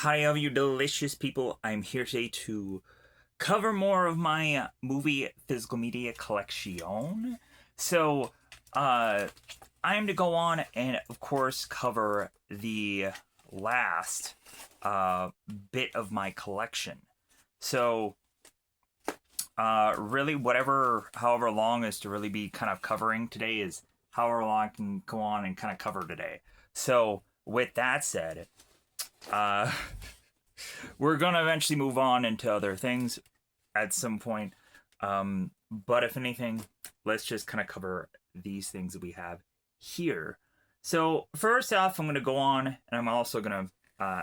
Hi, all you delicious people. I'm here today to cover more of my movie physical media collection. So, uh, I'm to go on and, of course, cover the last uh, bit of my collection. So, really, however long is to really be kind of covering today is however long I can go on and kind of cover today. So, with that said, uh, we're gonna eventually move on into other things at some point. But if anything, let's just kind of cover these things that we have here. So first off, I'm gonna go on, and I'm also gonna.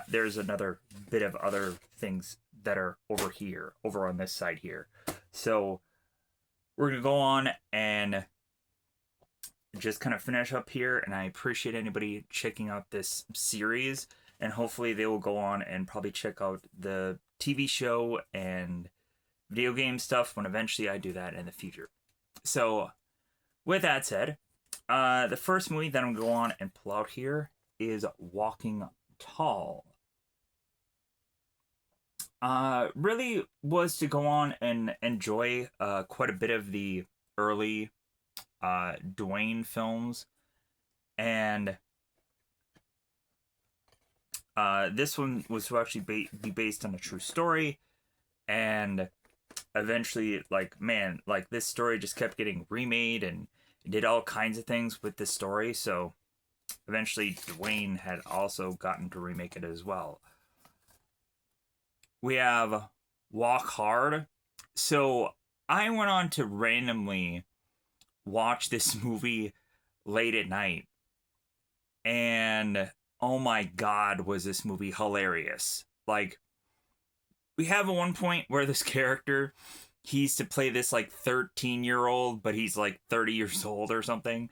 There's another bit of other things that are over here, over on this side here. So we're gonna go on and just kind of finish up here. And I appreciate anybody checking out this series, and hopefully they will go on and probably check out the TV show and video game stuff when eventually I do that in the future. So, with that said, the first movie that I'm going to go on and pull out here is Walking Tall. Really was to go on and enjoy quite a bit of the early Dwayne films, and this one was to actually be based on a true story, and eventually, like, man, like, this story just kept getting remade and did all kinds of things with this story. So eventually Dwayne had also gotten to remake it as well. We have Walk Hard. So I went on to randomly watch this movie late at night, and oh my god, was this movie hilarious. Like, we have one point where this character, he's to play this like 13-year-old, but he's like 30 years old or something.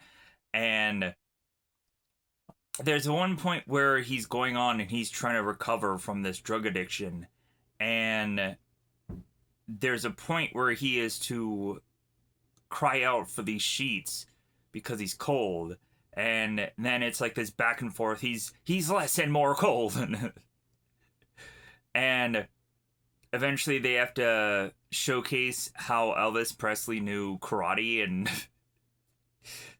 And there's one point where he's going on and he's trying to recover from this drug addiction. And there's a point where he is to cry out for these sheets because he's cold. And then it's like this back and forth. He's less and more cold. And eventually they have to showcase how Elvis Presley knew karate. And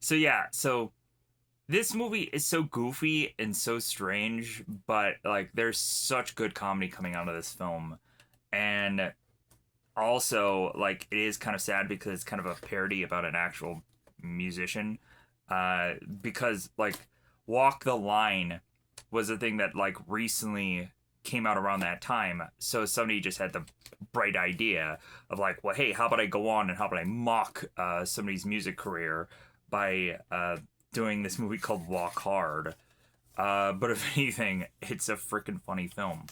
so yeah, so this movie is so goofy and so strange, but like there's such good comedy coming out of this film. And also, like, it is kind of sad because it's kind of a parody about an actual musician. Because like Walk the Line was a thing that like recently came out around that time. So somebody just had the bright idea of like, well, hey, how about I go on and how about I mock somebody's music career by doing this movie called Walk Hard. But if anything, it's a freaking funny film.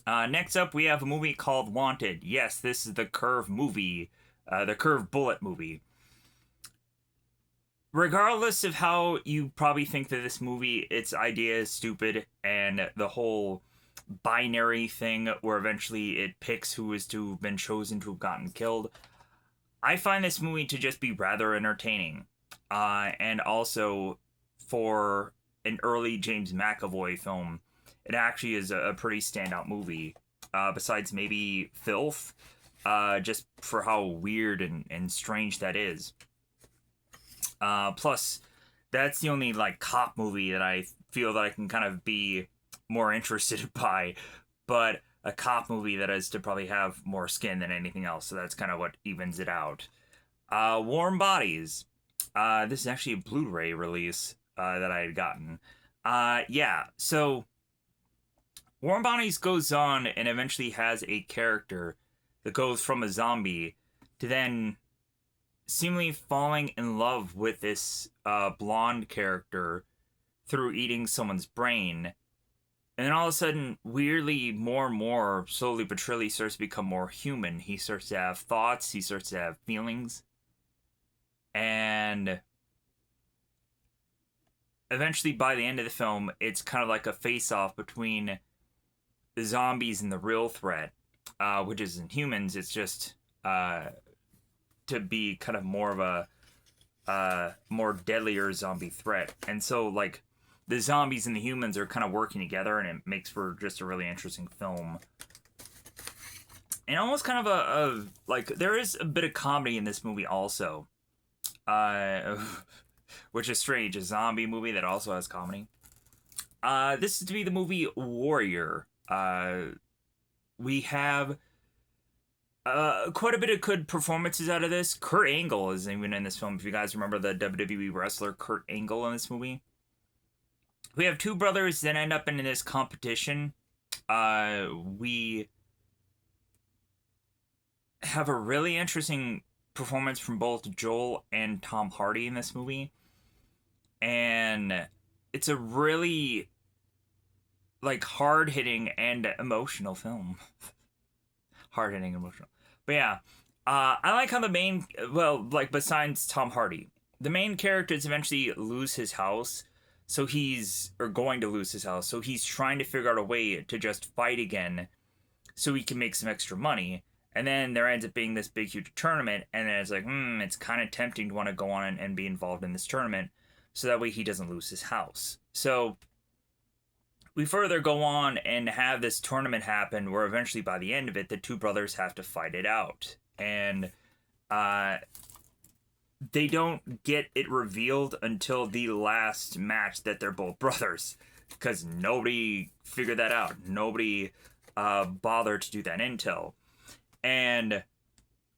Next up, we have a movie called Wanted. Yes, this is the Curve movie, the Curve Bullet movie. Regardless of how you probably think that this movie, its idea is stupid, and the whole binary thing where eventually it picks who is to have been chosen to have gotten killed, I find this movie to just be rather entertaining. And also, for an early James McAvoy film, it actually is a pretty standout movie. Besides maybe Filth, just for how weird and strange that is. Plus, that's the only like cop movie that I feel that I can kind of be more interested by. But a cop movie that is to probably have more skin than anything else, so that's kind of what evens it out. Warm Bodies. This is actually a Blu-ray release that I had gotten. Yeah, so Warm Bodies goes on and eventually has a character that goes from a zombie to then seemingly falling in love with this blonde character through eating someone's brain. And then all of a sudden, weirdly, more and more, slowly but surely, starts to become more human. He starts to have thoughts, he starts to have feelings. And eventually, by the end of the film, it's kind of like a face off between the zombies and the real threat, which isn't humans, it's just to be kind of more of a more deadlier zombie threat. And so, like, the zombies and the humans are kind of working together, and it makes for just a really interesting film. And almost kind of like, there is a bit of comedy in this movie also, which is strange. A zombie movie that also has comedy. This is to be the movie Warrior. We have quite a bit of good performances out of this. Kurt Angle is even in this film. If you guys remember the WWE wrestler Kurt Angle in this movie. We have two brothers that end up in this competition. We have a really interesting performance from both Joel and Tom Hardy in this movie. And it's a really, like, hard-hitting and emotional film. Hard-hitting and emotional. But yeah, I like how the main, well, like, besides Tom Hardy, the main characters eventually lose his house. So he's, or going to lose his house. So he's trying to figure out a way to just fight again so he can make some extra money. And then there ends up being this big, huge tournament. And then it's like, it's kind of tempting to want to go on and be involved in this tournament. So that way he doesn't lose his house. So we further go on and have this tournament happen where eventually by the end of it, the two brothers have to fight it out. And they don't get it revealed until the last match that they're both brothers, because nobody figured that out. Nobody bothered to do that intel. And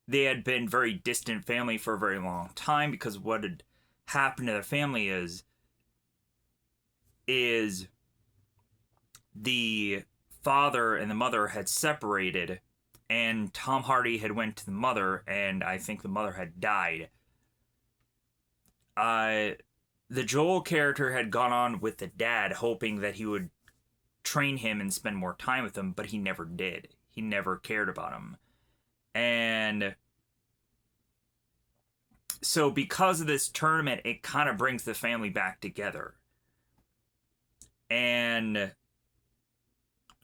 they had been very distant family for a very long time, because what had happened to their family is the father and the mother had separated, and Tom Hardy had went to the mother, and I think the mother had died. The Joel character had gone on with the dad, hoping that he would train him and spend more time with him, but he never did. He never cared about him. And so because of this tournament, it kind of brings the family back together. And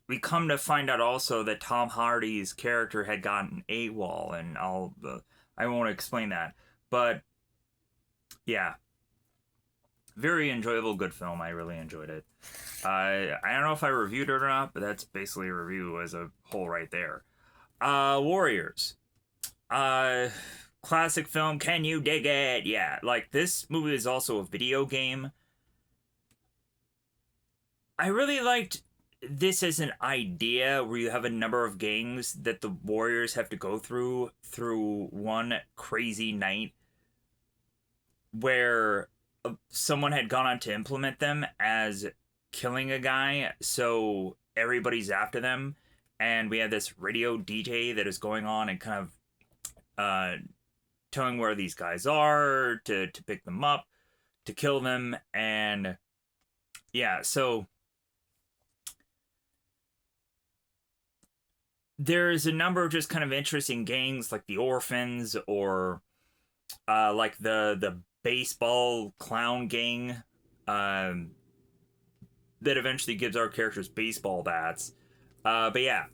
we come to find out also that Tom Hardy's character had gotten AWOL, and I won't explain that. But yeah, very enjoyable, good film. I really enjoyed it. I don't know if I reviewed it or not, but that's basically a review as a whole right there. Warriors. Classic film. Can you dig it? Yeah, like, this movie is also a video game. I really liked this as an idea where you have a number of gangs that the warriors have to go through one crazy night, where someone had gone on to implement them as killing a guy, so everybody's after them. And we have this radio DJ that is going on and kind of telling where these guys are, to pick them up, to kill them. And yeah, so there's a number of just kind of interesting gangs, like the Orphans, or like the baseball clown gang, that eventually gives our characters baseball bats. But yeah.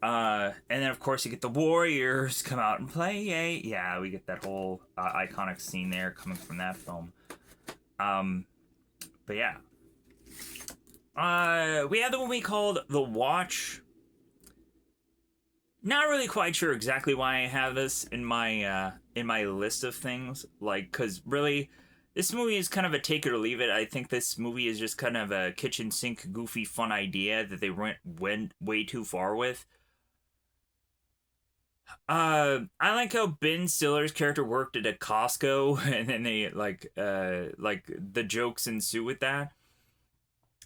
And then of course you get the Warriors come out and play. Yay. Yeah, we get that whole iconic scene there coming from that film. But yeah. We have the movie called The Watch. Not really quite sure exactly why I have this in my list of things. Like, cause really, this movie is kind of a take it or leave it. I think this movie is just kind of a kitchen sink, goofy, fun idea that they went way too far with. I like how Ben Stiller's character worked at a Costco, and then they like the jokes ensue with that.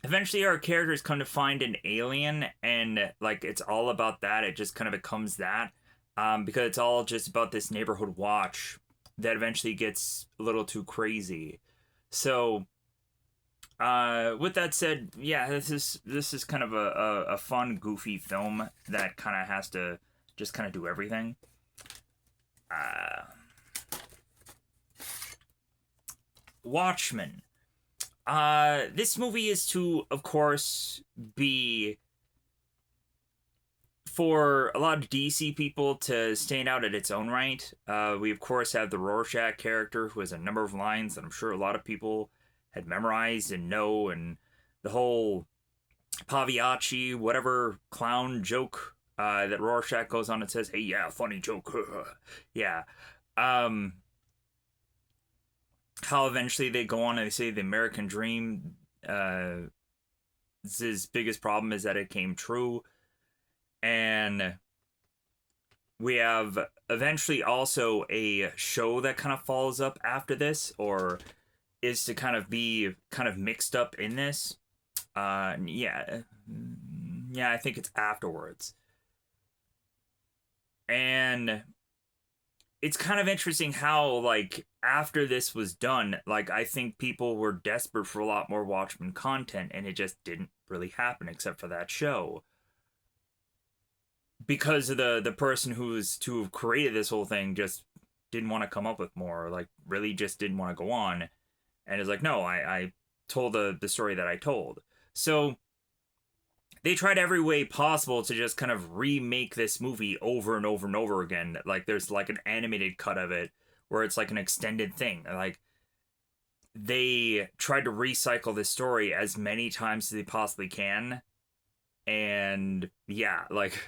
Eventually our characters come to find an alien, and like it's all about that. It just kind of becomes that, because it's all just about this neighborhood watch that eventually gets a little too crazy. So with that said, yeah, this is kind of a fun, goofy film that kind of has to just kind of do everything. Watchmen. This movie is to, of course, be for a lot of DC people to stand out at its own right. We, of course, have the Rorschach character, who has a number of lines that I'm sure a lot of people had memorized and know, and the whole Pagliacci, whatever clown joke that Rorschach goes on and says, "Hey, yeah, funny joke." Yeah. Um, how eventually they go on and they say the American dream, his biggest problem is that it came true. And we have eventually also a show that kind of follows up after this, or is to kind of be kind of mixed up in this. Yeah, I think it's afterwards. And it's kind of interesting how, like, after this was done, like, I think people were desperate for a lot more Watchmen content, and it just didn't really happen except for that show. Because of the person who's to have created this whole thing just didn't want to come up with more, like, really just didn't want to go on. And it's like, no, I told the story that I told. So they tried every way possible to just kind of remake this movie over and over and over again. Like, there's like an animated cut of it where it's like an extended thing. Like, they tried to recycle this story as many times as they possibly can. And yeah, like,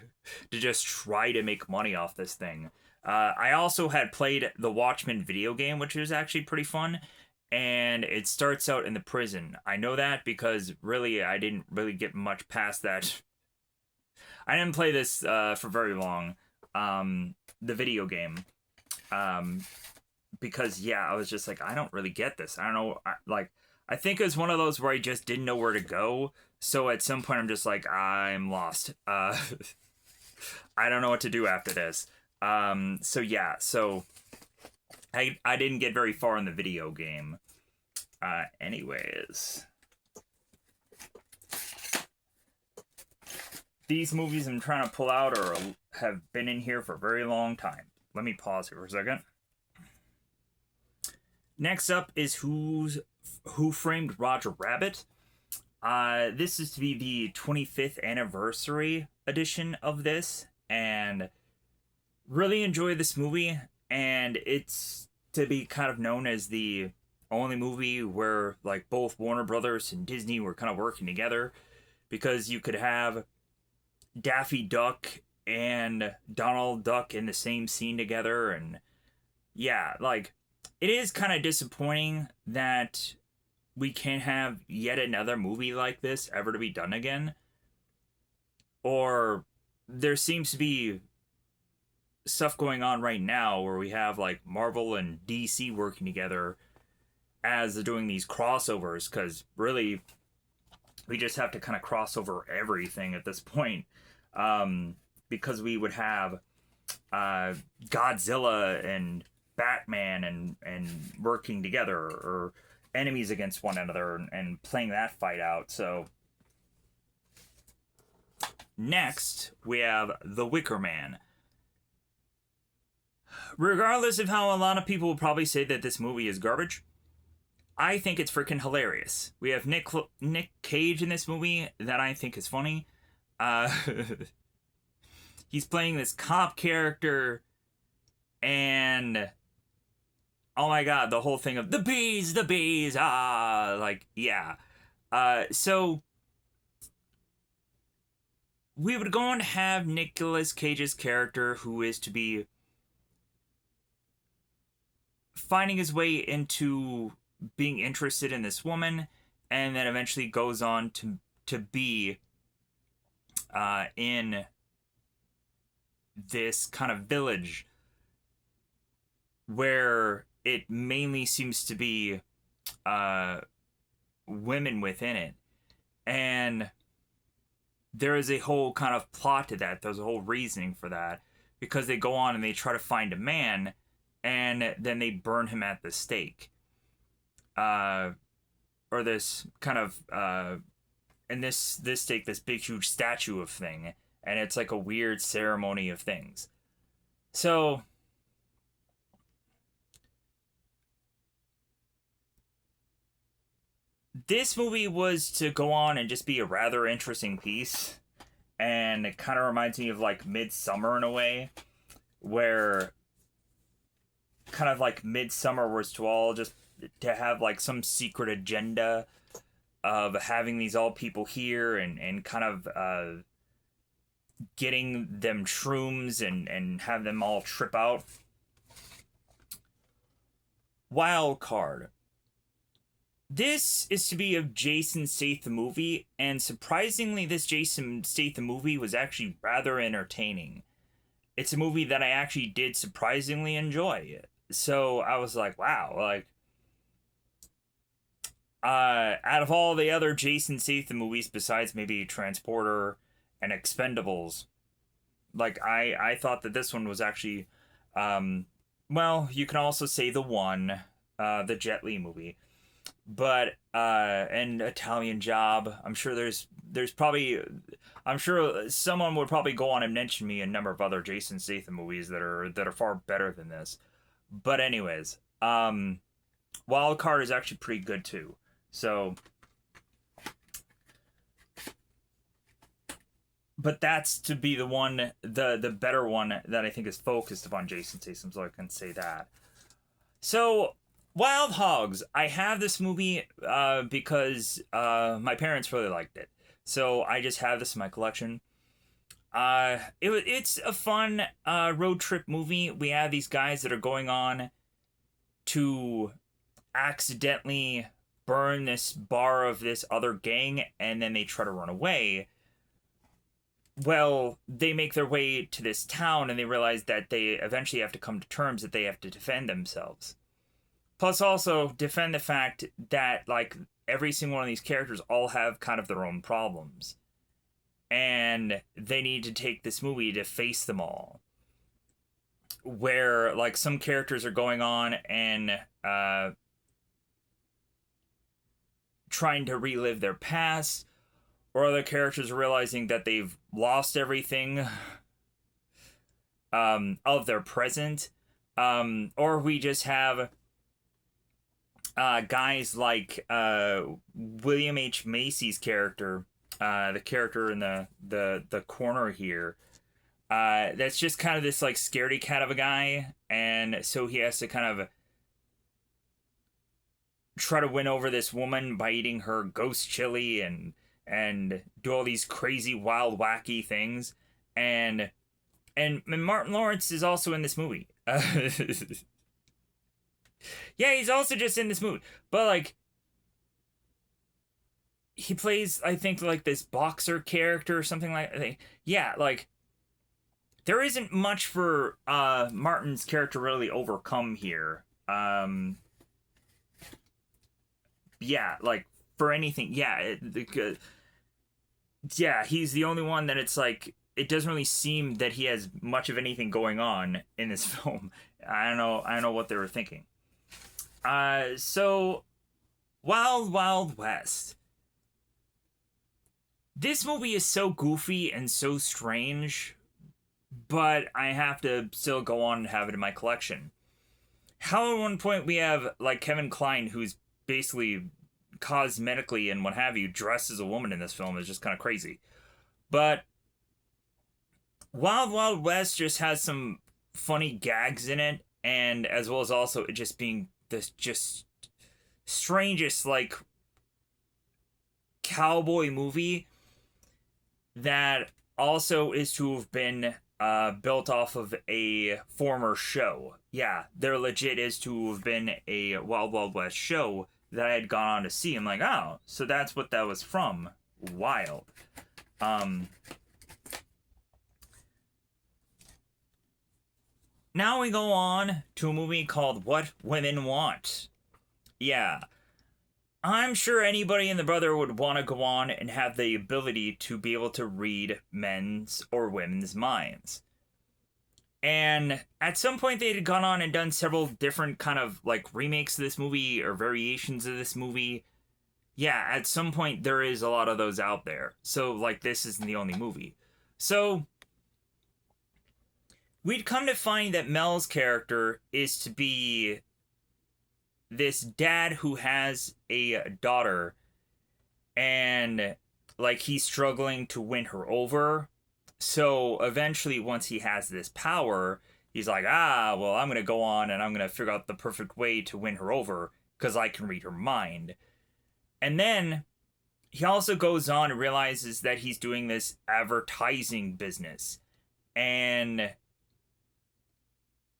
to just try to make money off this thing. I also had played the Watchmen video game, which was actually pretty fun. And it starts out in the prison. I know that because really I didn't really get much past that. I didn't play this for very long, the video game, because yeah, I was just like, I don't really get this. I don't know, I think it was one of those where I just didn't know where to go. So at some point I'm just like, I'm lost. I don't know what to do after this. So yeah, so I didn't get very far in the video game. Anyways, these movies I'm trying to pull out or have been in here for a very long time. Let me pause here for a second. Next up is Who Framed Roger Rabbit. This is to be the 25th anniversary edition of this, and really enjoy this movie. And it's to be kind of known as the only movie where like both Warner Brothers and Disney were kind of working together, because you could have Daffy Duck and Donald Duck in the same scene together. And yeah, like, it is kind of disappointing that we can't have yet another movie like this ever to be done again. Or there seems to be stuff going on right now where we have like Marvel and DC working together as they're doing these crossovers, because really we just have to kind of cross over everything at this point, because we would have Godzilla and Batman and working together, or enemies against one another, and playing that fight out. So next we have The Wicker Man. Regardless of how a lot of people will probably say that this movie is garbage, I think it's freaking hilarious. We have Nick Cage in this movie that I think is funny. He's playing this cop character, and oh my god, the whole thing of the bees, like, yeah. So we would go on to have Nicolas Cage's character, who is to be finding his way into being interested in this woman, and then eventually goes on to be in this kind of village where it mainly seems to be women within it. And there is a whole kind of plot to that. There's a whole reasoning for that, because they go on and they try to find a man, and then they burn him at the stake. Or this kind of and this stake, this big huge statue of thing, and it's like a weird ceremony of things. So this movie was to go on and just be a rather interesting piece, and it kind of reminds me of like Midsummer in a way, where kind of like Midsummer was to all just to have like some secret agenda of having these all people here and kind of getting them shrooms and have them all trip out. Wild card. This is to be a Jason Statham movie, and surprisingly, this Jason Statham movie was actually rather entertaining. It's a movie that I actually did surprisingly enjoy. So I was like, wow, like, out of all the other Jason Statham movies, besides maybe Transporter and Expendables, like, I thought that this one was actually, well, you can also say the one, the Jet Li movie. But and Italian Job. I'm sure there's probably, I'm sure someone would probably go on and mention me a number of other Jason Statham movies that are far better than this. But anyways, Wild Card is actually pretty good too. So, but that's to be the one, the better one that I think is focused upon Jason Statham, so I can say that. So Wild Hogs. I have this movie because my parents really liked it. So I just have this in my collection. It's a fun road trip movie. We have these guys that are going on to accidentally burn this bar of this other gang, and then they try to run away. Well, they make their way to this town, and they realize that they eventually have to come to terms that they have to defend themselves. Plus, also defend the fact that, like, every single one of these characters all have kind of their own problems. And they need to take this movie to face them all. Where, like, some characters are going on and trying to relive their past, or other characters are realizing that they've lost everything of their present. Or we just have guys like William H. Macy's character, the character in the corner here, that's just kind of this like scaredy cat of a guy, and so he has to kind of try to win over this woman by eating her ghost chili and do all these crazy, wild, wacky things, and Martin Lawrence is also in this movie. Yeah, he's also just in this movie. But, like, he plays, I think, like, this boxer character or something like that. Yeah, like, there isn't much for Martin's character really overcome here. Yeah, like, for anything. Yeah, yeah, he's the only one that it's like, it doesn't really seem that he has much of anything going on in this film. I don't know what they were thinking. So, Wild Wild West. This movie is so goofy and so strange, but I have to still go on and have it in my collection. How at one point we have, like, Kevin Kline, who's basically cosmetically and what have you, dressed as a woman in this film is just kind of crazy. But Wild Wild West just has some funny gags in it, and as well as also it just being this just strangest, like, cowboy movie that also is to have been built off of a former show. Yeah, there legit is to have been a Wild Wild West show that I had gone on to see. I'm like, oh, so that's what that was from. Wild. Now we go on to a movie called What Women Want. Yeah. I'm sure anybody in the Brotherhood would want to go on and have the ability to be able to read men's or women's minds. And at some point they had gone on and done several different kind of like remakes of this movie or variations of this movie. Yeah, at some point there is a lot of those out there. So, like, this isn't the only movie. So we'd come to find that Mel's character is to be this dad who has a daughter, and, like, he's struggling to win her over. So eventually, once he has this power, he's like, well, I'm going to go on and I'm going to figure out the perfect way to win her over because I can read her mind. And then he also goes on and realizes that he's doing this advertising business. And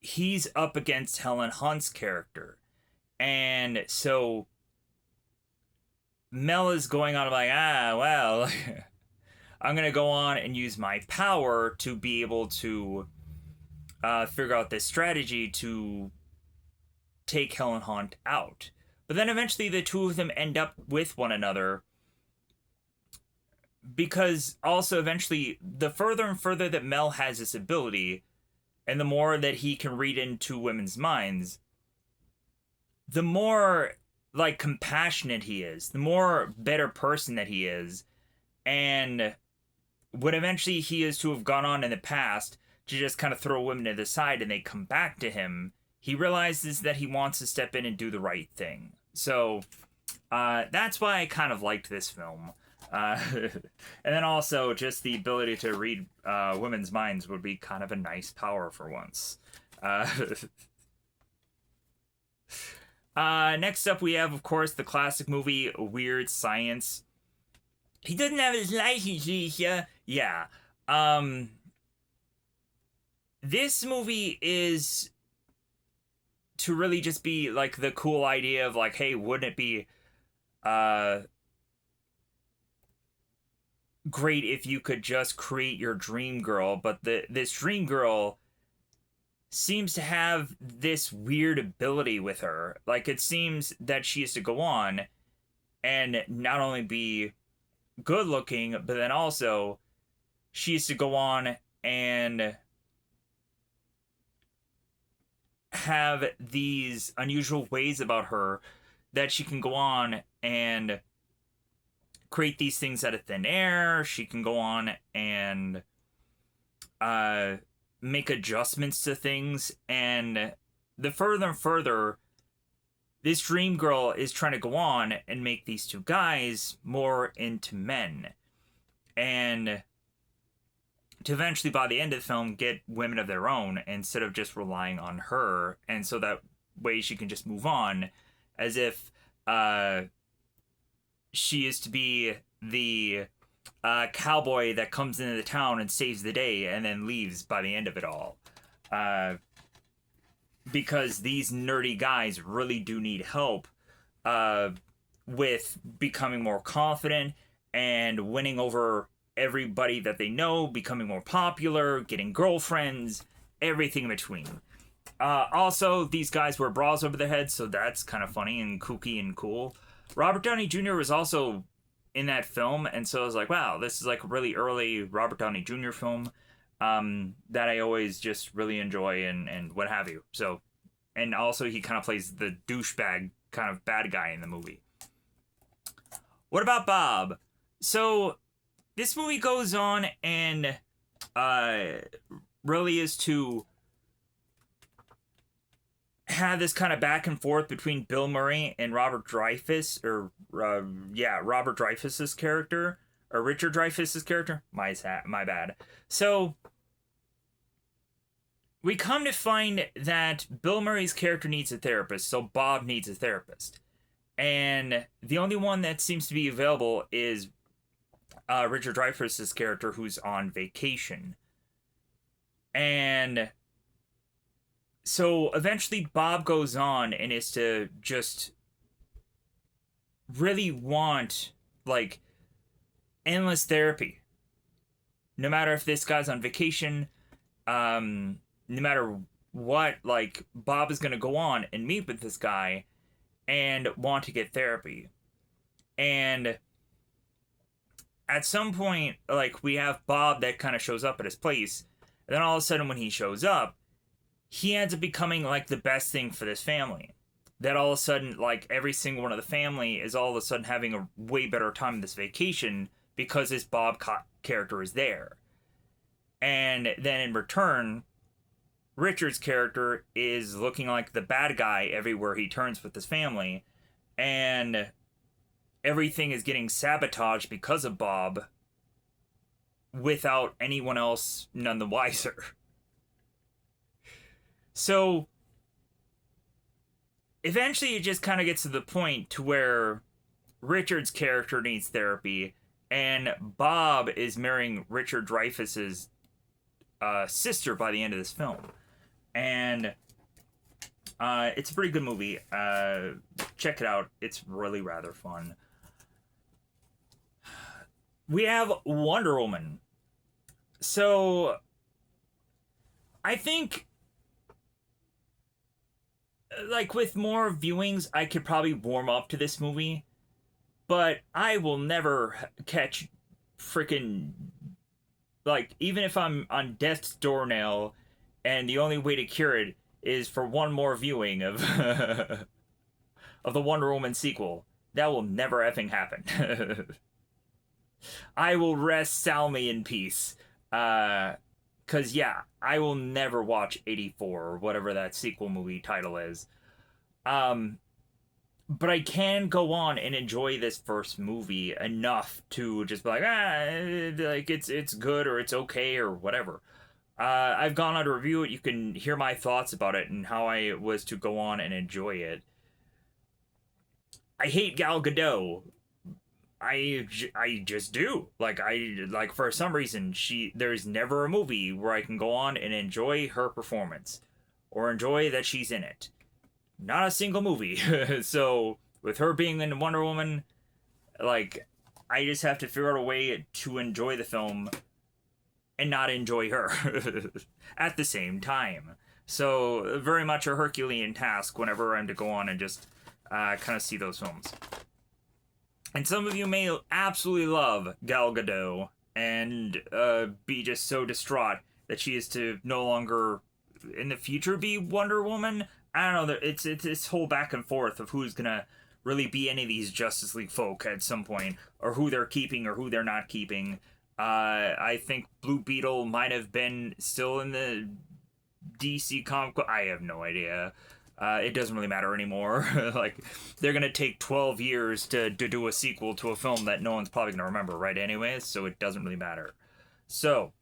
he's up against Helen Hunt's character. And so Mel is going on like, well, I'm going to go on and use my power to be able to figure out this strategy to take Helen Hunt out. But then eventually the two of them end up with one another, because also eventually the further and further that Mel has this ability, and the more that he can read into women's minds, the more like compassionate he is, the more better person that he is. And when eventually he is to have gone on in the past to just kind of throw women to the side and they come back to him, he realizes that he wants to step in and do the right thing. So that's why I kind of liked this film. And then also just the ability to read women's minds would be kind of a nice power for once. Next up, we have, of course, the classic movie Weird Science. He doesn't have his license, Lisa. Yeah. This movie is to really just be like the cool idea of like, hey, wouldn't it be great if you could just create your dream girl? But this dream girl seems to have this weird ability with her. Like, it seems that she has to go on and not only be good looking, but then also she has to go on and have these unusual ways about her that she can go on and create these things out of thin air. She can go on and make adjustments to things. And the further and further this dream girl is trying to go on and make these two guys more into men, and to eventually, by the end of the film, get women of their own instead of just relying on her. And so that way she can just move on as if she is to be the cowboy that comes into the town and saves the day and then leaves by the end of it all. Because these nerdy guys really do need help with becoming more confident and winning over everybody that they know, becoming more popular, getting girlfriends, everything in between. Also, these guys wear bras over their heads, so that's kind of funny and kooky and cool. Robert Downey Jr. was also in that film, and so I was like, wow, this is like a really early Robert Downey Jr. film that I always just really enjoy and what have you. So, and also he kind of plays the douchebag kind of bad guy in the movie. What about Bob? So this movie goes on and really is to have this kind of back and forth between Bill Murray and Robert Dreyfuss, or Robert Dreyfuss's character, or Richard Dreyfuss's character. My bad. So we come to find that Bill Murray's character needs a therapist, so Bob needs a therapist. And the only one that seems to be available is Richard Dreyfuss's character, who's on vacation. And so eventually Bob goes on and is to just really want like endless therapy. No matter if this guy's on vacation, no matter what, like Bob is going to go on and meet with this guy and want to get therapy. And at some point, like, we have Bob that kind of shows up at his place, and then all of a sudden when he shows up, he ends up becoming like the best thing for this family. That all of a sudden, like, every single one of the family is all of a sudden having a way better time this vacation because this Bob character is there. And then in return, Richard's character is looking like the bad guy everywhere he turns with his family, and everything is getting sabotaged because of Bob without anyone else none the wiser. So eventually it just kind of gets to the point to where Richard's character needs therapy, and Bob is marrying Richard Dreyfuss's sister by the end of this film. And it's a pretty good movie. Check it out. It's really rather fun. We have Wonder Woman. So, I think, like, with more viewings, I could probably warm up to this movie. But I will never catch freaking, like, even if I'm on death's doornail and the only way to cure it is for one more viewing of of the Wonder Woman sequel, that will never effing happen. I will rest soundly in peace. Cause yeah, I will never watch 84 or whatever that sequel movie title is. But I can go on and enjoy this first movie enough to just be like, like it's good or it's okay or whatever. I've gone on to review it. You can hear my thoughts about it and how I was to go on and enjoy it. I hate Gal Gadot. I just do. Like for some reason there's never a movie where I can go on and enjoy her performance or enjoy that she's in it. Not a single movie. So with her being in Wonder Woman, like, I just have to figure out a way to enjoy the film and not enjoy her at the same time. So very much a Herculean task whenever I'm to go on and just kind of see those films. And some of you may absolutely love Gal Gadot and be just so distraught that she is to no longer in the future be Wonder Woman. I don't know. It's this whole back and forth of who's gonna really be any of these Justice League folk at some point, or who they're keeping or who they're not keeping. I think Blue Beetle might have been still in the DC comic book. I have no idea. It doesn't really matter anymore. Like, they're gonna take 12 years to do a sequel to a film that no one's probably gonna remember, right? Anyways, so it doesn't really matter. So,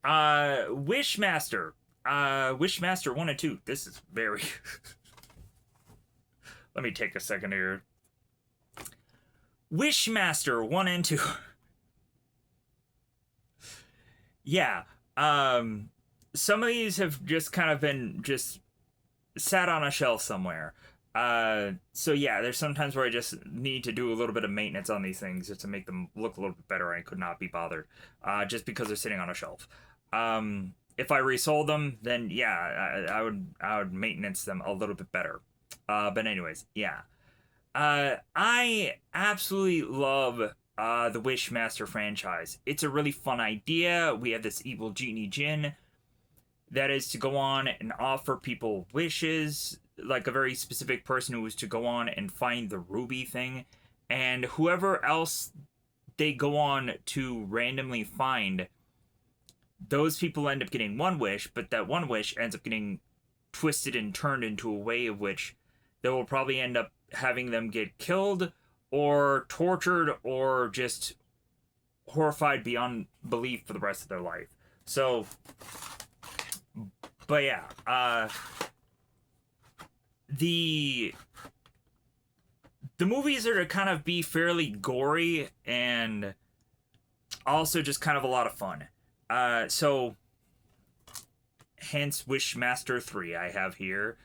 Wishmaster. Wishmaster 1 and 2. This is very... Let me take a second here. Wishmaster 1 and 2. Yeah. Some of these have just kind of been just sat on a shelf somewhere. So yeah, there's sometimes where I just need to do a little bit of maintenance on these things just to make them look a little bit better. I could not be bothered. Just because they're sitting on a shelf. If I resold them, then yeah, I would maintenance them a little bit better. But anyways, yeah. I absolutely love the Wishmaster franchise. It's a really fun idea. We have this evil genie Jinn that is to go on and offer people wishes, like a very specific person who is to go on and find the ruby thing, and whoever else they go on to randomly find, those people end up getting one wish, but that one wish ends up getting twisted and turned into a way of which that will probably end up having them get killed or tortured or just horrified beyond belief for the rest of their life. So, but yeah, the movies are to kind of be fairly gory and also just kind of a lot of fun. So hence Wishmaster 3 I have here.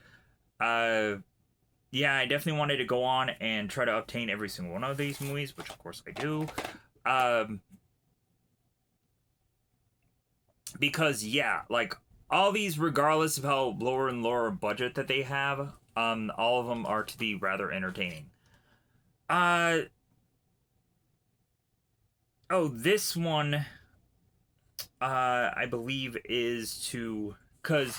Yeah, I definitely wanted to go on and try to obtain every single one of these movies, which of course I do. Because yeah, like, all these, regardless of how lower and lower budget that they have, all of them are to be rather entertaining. Oh, this one, I believe is to, because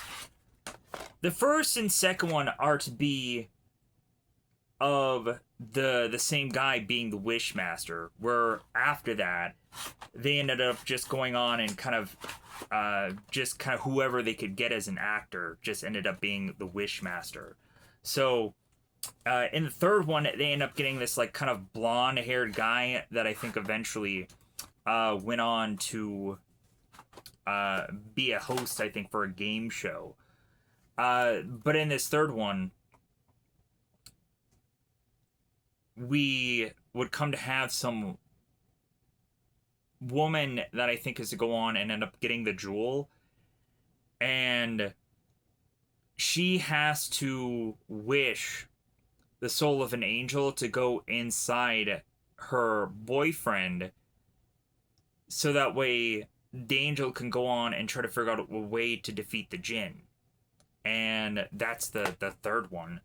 the first and second one are to be of the same guy being the Wishmaster, where after that they ended up just going on and kind of whoever they could get as an actor just ended up being the Wishmaster. So in the third one they end up getting this like kind of blonde haired guy that I think eventually went on to be a host, I think, for a game show. But in this third one, we would come to have some woman that I think is to go on and end up getting the jewel, and she has to wish the soul of an angel to go inside her boyfriend, so that way the angel can go on and try to figure out a way to defeat the jinn. And that's the third one.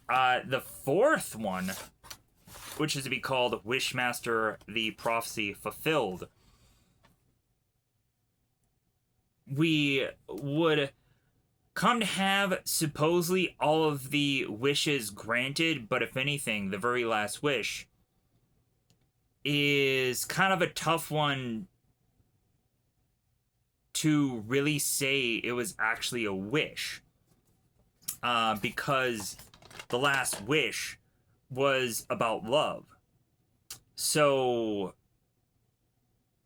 The fourth one, which is to be called Wishmaster: The Prophecy Fulfilled, we would come to have supposedly all of the wishes granted, but if anything, the very last wish is kind of a tough one to really say it was actually a wish, because the last wish was about love. So,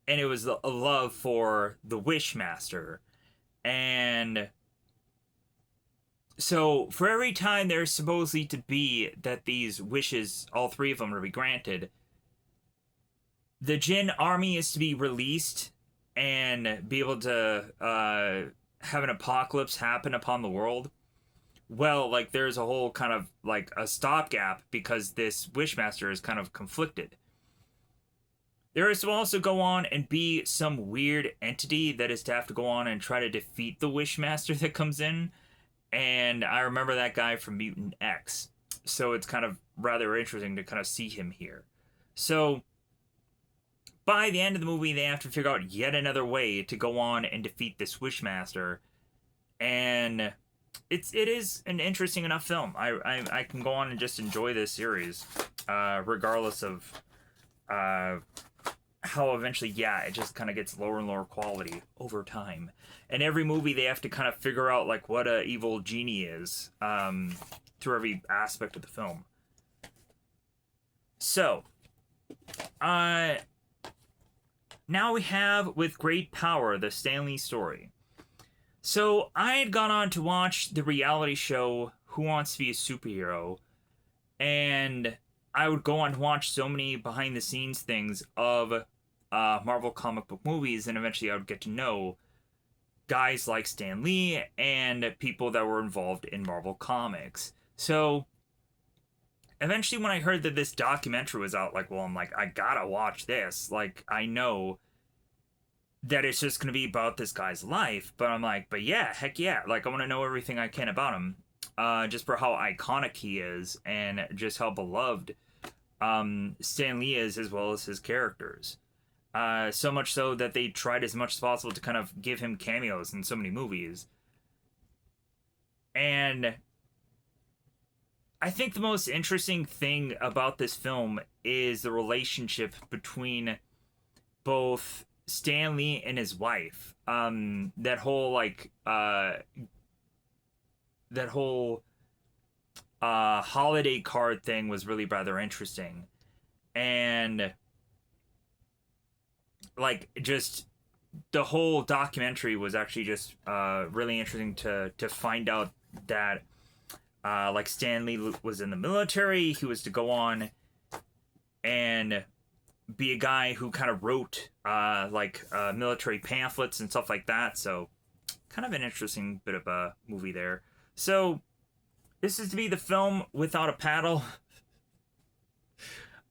and it was a love for the Wishmaster. And so, for every time there's supposedly to be that these wishes, all three of them, are to be granted, the Jinn army is to be released and be able to have an apocalypse happen upon the world. Well, like, there's a whole kind of like a stopgap because this Wishmaster is kind of conflicted. There is to also go on and be some weird entity that is to have to go on and try to defeat the Wishmaster that comes in. And I remember that guy from Mutant X. So it's kind of rather interesting to kind of see him here. So by the end of the movie, they have to figure out yet another way to go on and defeat this Wishmaster. And it is an interesting enough film. I can go on and just enjoy this series, regardless of how eventually, it just kind of gets lower and lower quality over time. And every movie, they have to kind of figure out like what a evil genie is, through every aspect of the film. So, now we have With Great Power, the Stan Lee story. So I had gone on to watch the reality show Who Wants to Be a Superhero, and I would go on to watch so many behind the scenes things of Marvel comic book movies, and eventually I would get to know guys like Stan Lee and people that were involved in Marvel Comics. So eventually when I heard that this documentary was out, like, well, I'm like, I gotta watch this. Like, I know that it's just gonna be about this guy's life, but I'm like, but yeah, heck yeah. Like, I want to know everything I can about him, just for how iconic he is and just how beloved Stan Lee is, as well as his characters. So much so that they tried as much as possible to kind of give him cameos in so many movies. And I think the most interesting thing about this film is the relationship between both Stan Lee and his wife. That whole holiday card thing was really rather interesting. And like, just the whole documentary was actually just really interesting to find out that like, Stan Lee was in the military. He was to go on and be a guy who kind of wrote military pamphlets and stuff like that. So kind of an interesting bit of a movie there. So this is to be the film Without a Paddle.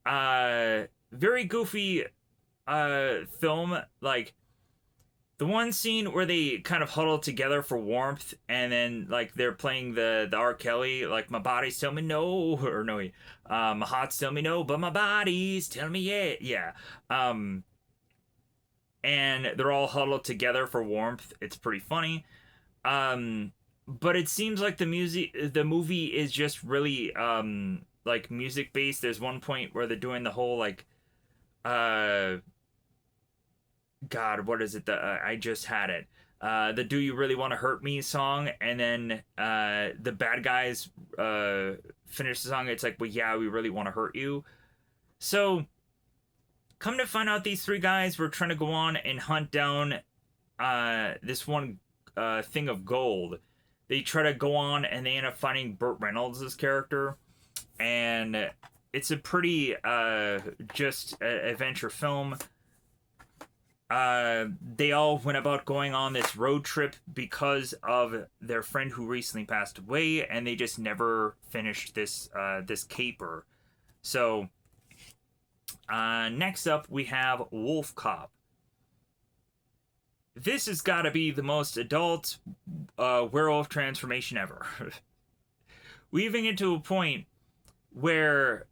Very goofy film. Like, the one scene where they kind of huddle together for warmth, and then like they're playing the R. Kelly, like, my body's telling me no, or no, my heart's telling me no, but my body's telling me yeah. And they're all huddled together for warmth. It's pretty funny. But it seems like the movie is just really like music based. There's one point where they're doing the whole like God, what is it? I just had it. The "Do You Really Want to Hurt Me" song, and then the bad guys finish the song. It's like, well, yeah, we really want to hurt you. So, come to find out, these three guys were trying to go on and hunt down this one thing of gold. They try to go on, and they end up finding Burt Reynolds' character, and it's a pretty just adventure film. They all went about going on this road trip because of their friend who recently passed away, and they just never finished this caper. So next up we have Wolf Cop. This has got to be the most adult werewolf transformation ever. We even get to a point where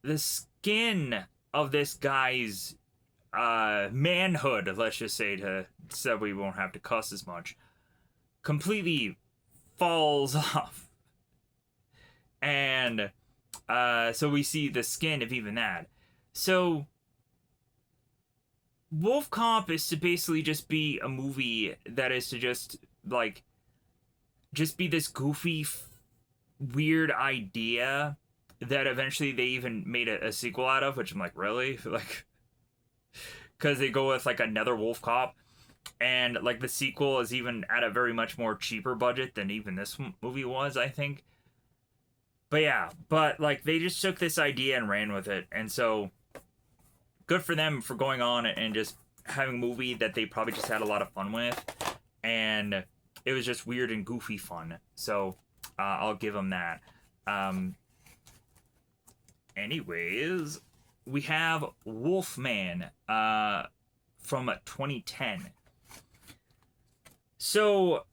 the skin of this guy's manhood, let's just say, so we won't have to cuss as much, completely falls off. And so we see the skin of even that. So Wolf Cop is to basically just be a movie that is to just be this goofy, weird idea that eventually they even made a sequel out of, which I'm like, really? Like, because they go with like another Wolf Cop, and like the sequel is even at a very much more cheaper budget than even this movie was, I think. But yeah, but like they just took this idea and ran with it, and so good for them for going on and just having a movie that they probably just had a lot of fun with, and it was just weird and goofy fun. So I'll give them that. Anyways, we have Wolfman from 2010. So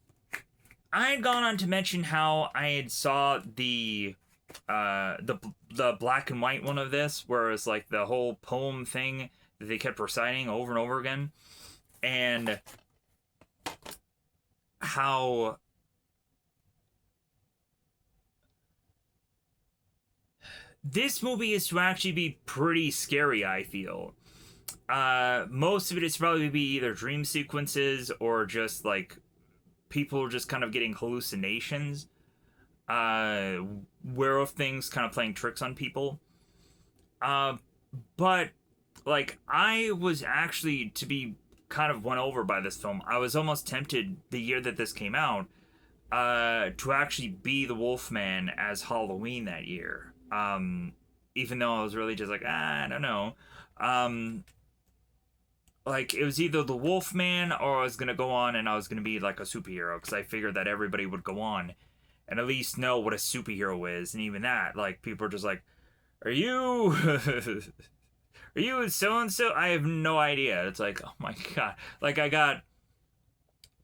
I had gone on to mention how I had saw the black and white one of this, where it's like the whole poem thing that they kept reciting over and over again, and how this movie is to actually be pretty scary, I feel. Most of it is probably be either dream sequences or just like people just kind of getting hallucinations. Werewolf things kind of playing tricks on people. But like I was actually to be kind of won over by this film. I was almost tempted the year that this came out to actually be the Wolfman as Halloween that year. Even though I was really just like, I don't know. Like it was either the Wolfman or I was gonna go on and I was gonna be like a superhero, because I figured that everybody would go on and at least know what a superhero is, and even that, like people are just like, "Are you, are you so and so?" I have no idea. It's like, oh my god, like I got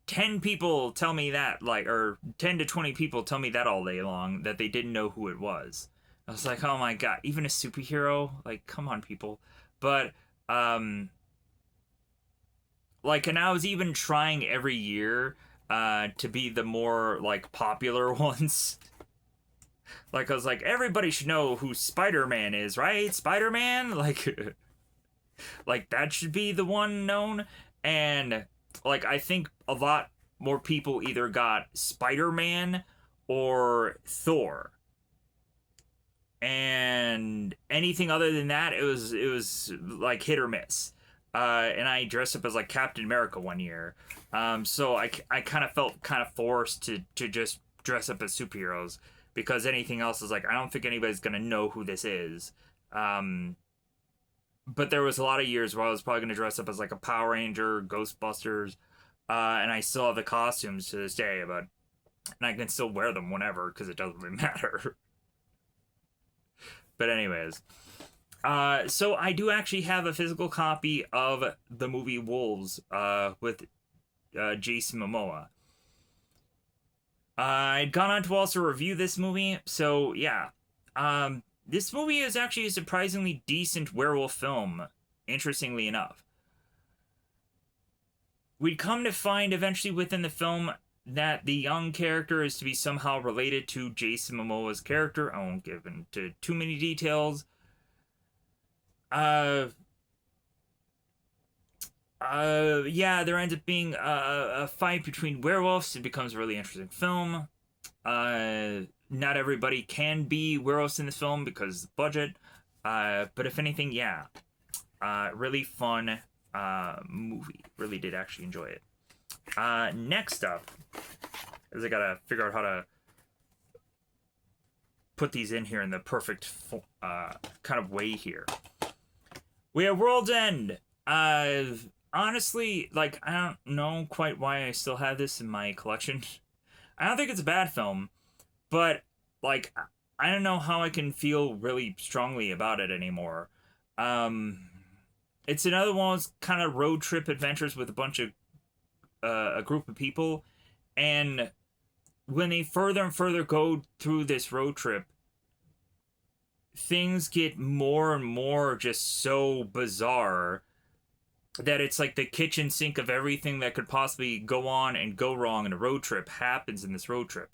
10 people tell me that, like, or 10 to 20 people tell me that all day long that they didn't know who it was. I was like, oh my god, even a superhero? Like, come on, people. But, like, and I was even trying every year to be the more, like, popular ones. Like, I was like, everybody should know who Spider-Man is, right? Spider-Man? Like, like, that should be the one known. And, like, I think a lot more people either got Spider-Man or Thor, and anything other than that, it was like hit or miss. And I dressed up as like Captain America one year, so I kind of felt kind of forced to just dress up as superheroes, because anything else is like, I don't think anybody's gonna know who this is. But there was a lot of years where I was probably gonna dress up as like a Power Ranger, Ghostbusters, and I still have the costumes to this day, but and I can still wear them whenever because it doesn't really matter. But anyways, so I do actually have a physical copy of the movie Wolves with Jason Momoa. I'd gone on to also review this movie, so yeah. This movie is actually a surprisingly decent werewolf film, interestingly enough. We'd come to find eventually within the film that the young character is to be somehow related to Jason Momoa's character. I won't give into too many details. Yeah, there ends up being a fight between werewolves. It becomes a really interesting film. Not everybody can be werewolves in this film because of the budget. But if anything, yeah. Really fun movie. Really did actually enjoy it. Next up, is I gotta figure out how to put these in here in the perfect kind of way here. We have World's End. Honestly, like, I don't know quite why I still have this in my collection. I don't think it's a bad film, but, like, I don't know how I can feel really strongly about it anymore. It's another one of those kind of road trip adventures with a group of people, and when they further and further go through this road trip, things get more and more just so bizarre that it's like the kitchen sink of everything that could possibly go on and go wrong in a road trip happens in this road trip.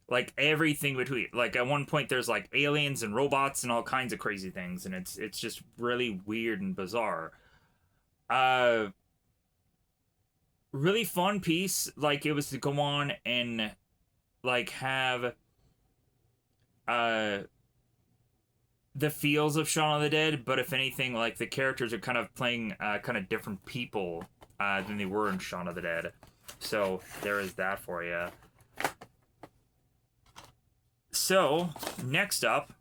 Like everything between, like at one point there's like aliens and robots and all kinds of crazy things, and it's just really weird and bizarre. Really fun piece. Like it was to go on and like have the feels of Shaun of the Dead, but if anything, like the characters are kind of playing kind of different people than they were in Shaun of the Dead. So there is that for you. So next up,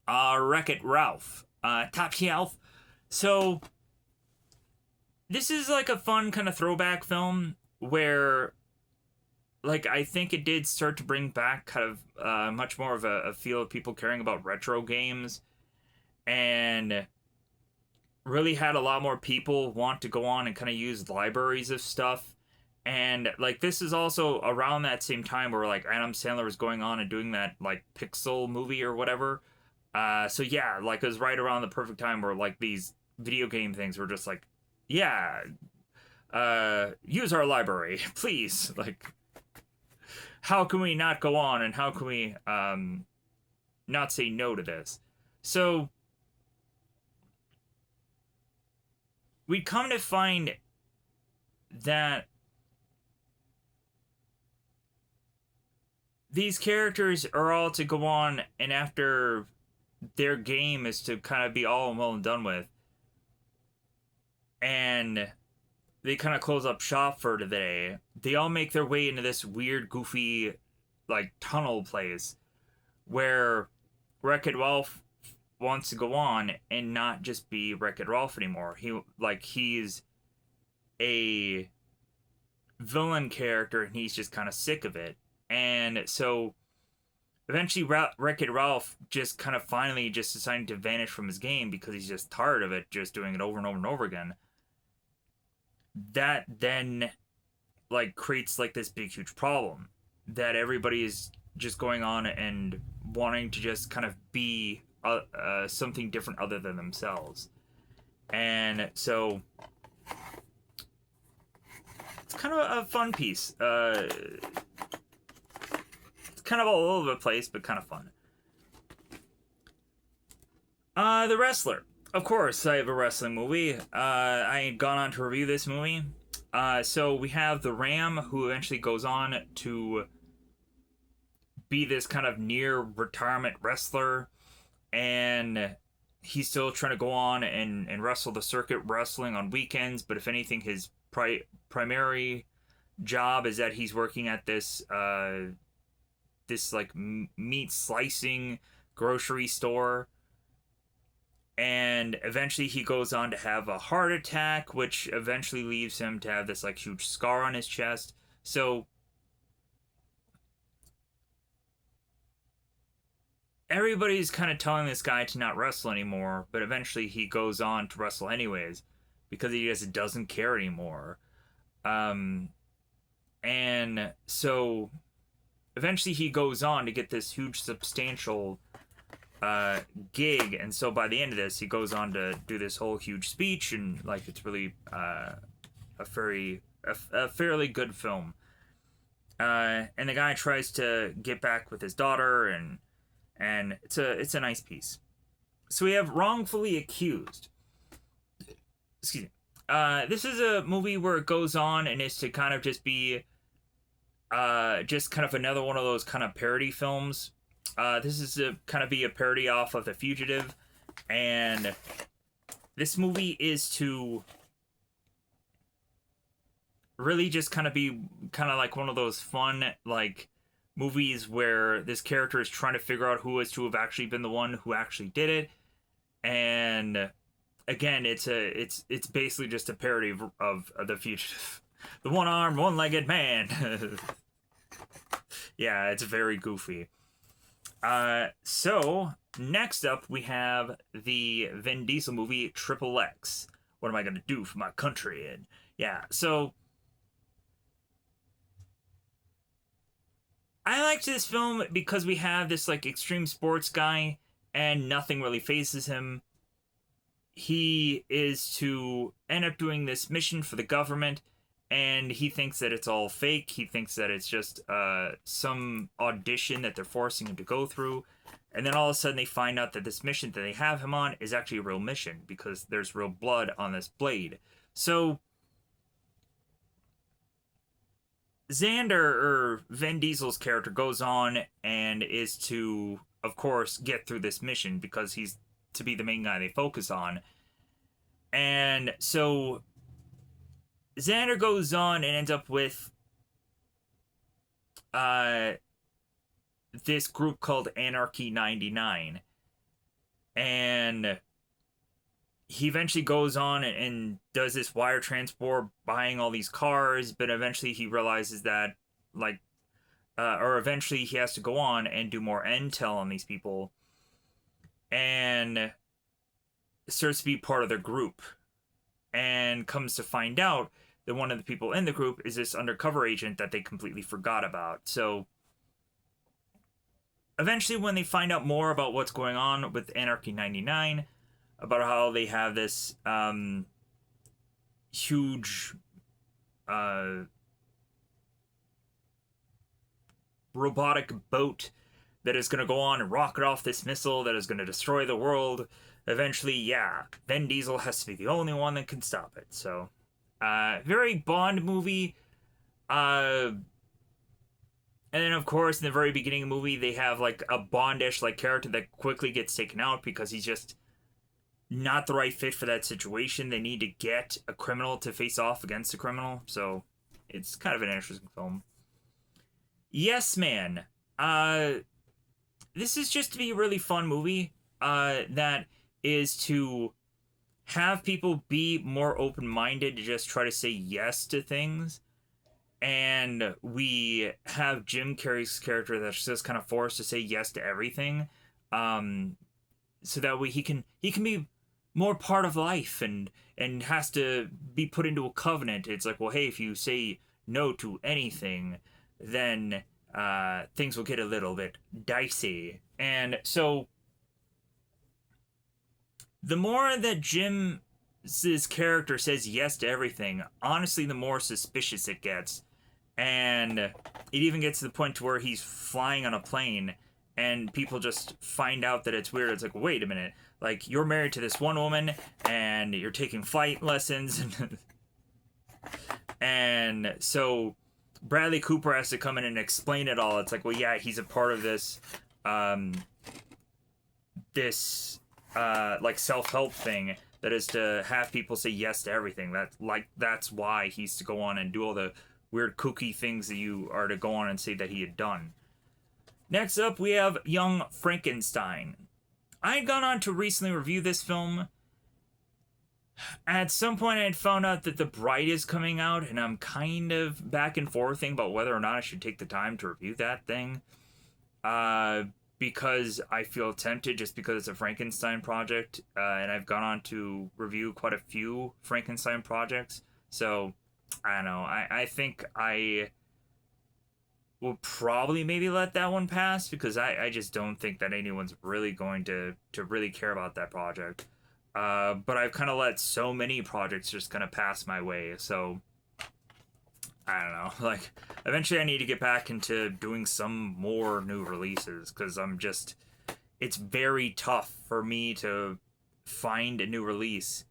Wreck-It Ralph, top shelf. So this is like a fun kind of throwback film where, like, I think it did start to bring back kind of much more of a feel of people caring about retro games, and really had a lot more people want to go on and kind of use libraries of stuff. And like this is also around that same time where like Adam Sandler was going on and doing that like Pixel movie or whatever. So yeah, like it was right around the perfect time where like these video game things were just like, yeah, use our library, please. Like, how can we not go on and how can we not say no to this? So we come to find that these characters are all to go on, and after their game is to kind of be all well and done with, and they kind of close up shop for today, they all make their way into this weird, goofy, like, tunnel place where Wreck-It Ralph wants to go on and not just be Wreck-It Ralph anymore. He's a villain character and he's just kind of sick of it. And so eventually Wreck-It Ralph just kind of finally just decided to vanish from his game because he's just tired of it, just doing it over and over and over again. That then like creates like this big huge problem that everybody is just going on and wanting to just kind of be something different other than themselves. And so it's kind of a fun piece. Kind of all over the place, but kind of fun. The Wrestler. Of course, I have a wrestling movie. I had gone on to review this movie. So we have the Ram, who eventually goes on to be this kind of near retirement wrestler, and he's still trying to go on and wrestle the circuit, wrestling on weekends, but if anything, his primary job is that he's working at this this like meat slicing grocery store, and eventually he goes on to have a heart attack, which eventually leaves him to have this like huge scar on his chest. So everybody's kind of telling this guy to not wrestle anymore, but eventually he goes on to wrestle anyways because he just doesn't care anymore. And so eventually he goes on to get this huge substantial gig, and so by the end of this he goes on to do this whole huge speech, and like it's really a fairly good film. And the guy tries to get back with his daughter, and it's a nice piece. So we have Wrongfully Accused. Excuse me. This is a movie where it goes on and is to kind of just be just kind of another one of those kind of parody films. This is to kind of be a parody off of The Fugitive, and this movie is to really just kind of be kind of like one of those fun, like, movies where this character is trying to figure out who is to have actually been the one who actually did it. And again, it's basically just a parody of the fugitive, the one-armed, one-legged man. Yeah, it's very goofy. So next up we have the Vin Diesel movie Triple X. What am I gonna do for my country? And yeah, so I liked this film because we have this like extreme sports guy and nothing really phases him. He is to end up doing this mission for the government, and he thinks that it's all fake. He thinks that it's just some audition that they're forcing him to go through. And then all of a sudden they find out that this mission that they have him on is actually a real mission because there's real blood on this blade. So Xander, or Vin Diesel's character, goes on and is to, of course, get through this mission because he's to be the main guy they focus on. And so Xander goes on and ends up with this group called Anarchy 99. And he eventually goes on and does this wire transport, buying all these cars, but eventually he realizes that, like, or eventually he has to go on and do more intel on these people, and starts to be part of their group, and comes to find out that one of the people in the group is this undercover agent that they completely forgot about. So eventually, when they find out more about what's going on with Anarchy 99, about how they have this huge robotic boat that is going to go on and rocket off this missile that is going to destroy the world. Eventually, yeah, Vin Diesel has to be the only one that can stop it. So, very Bond movie. And then, of course, in the very beginning of the movie, they have like a Bondish like character that quickly gets taken out because he's just not the right fit for that situation. They need to get a criminal to face off against a criminal. So, it's kind of an interesting film. Yes, Man. This is just to be a really fun movie. That is to have people be more open-minded to just try to say yes to things. And we have Jim Carrey's character that's just kind of forced to say yes to everything, so that way he can be more part of life, and has to be put into a covenant. It's like, well, hey, if you say no to anything, then things will get a little bit dicey. And so the more that Jim's character says yes to everything, honestly, the more suspicious it gets. And it even gets to the point to where he's flying on a plane and people just find out that it's weird. It's like, wait a minute, like, you're married to this one woman and you're taking flight lessons. And so Bradley Cooper has to come in and explain it all. It's like, well, yeah, he's a part of this like self-help thing that is to have people say yes to everything. That's why he's to go on and do all the weird kooky things that you are to go on and say that he had done. Next up, we have Young Frankenstein. I had gone on to recently review this film. At some point, I had found out that The Bride is coming out, and I'm kind of back and forthing about whether or not I should take the time to review that thing. Because I feel tempted, just because it's a Frankenstein project, and I've gone on to review quite a few Frankenstein projects. So, I don't know. I think I will probably maybe let that one pass, because I just don't think that anyone's really going to really care about that project. But I've kind of let so many projects just kind of pass my way, so I don't know. Like, eventually I need to get back into doing some more new releases, because it's very tough for me to find a new release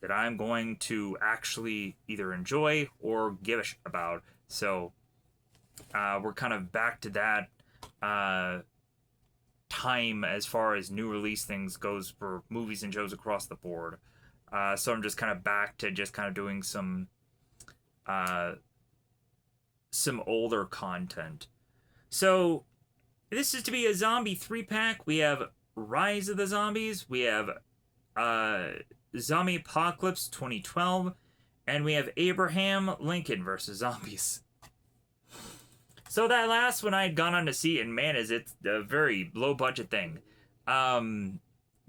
that I'm going to actually either enjoy or give a shit about. So, we're kind of back to that time as far as new release things goes for movies and shows across the board. So I'm just kind of back to just kind of doing some older content. So this is to be a zombie 3-pack. We have Rise of the Zombies, we have uh, Zombie Apocalypse 2012, and we have Abraham Lincoln versus Zombies. So that last one I had gone on to see, and man, is it a very low budget thing.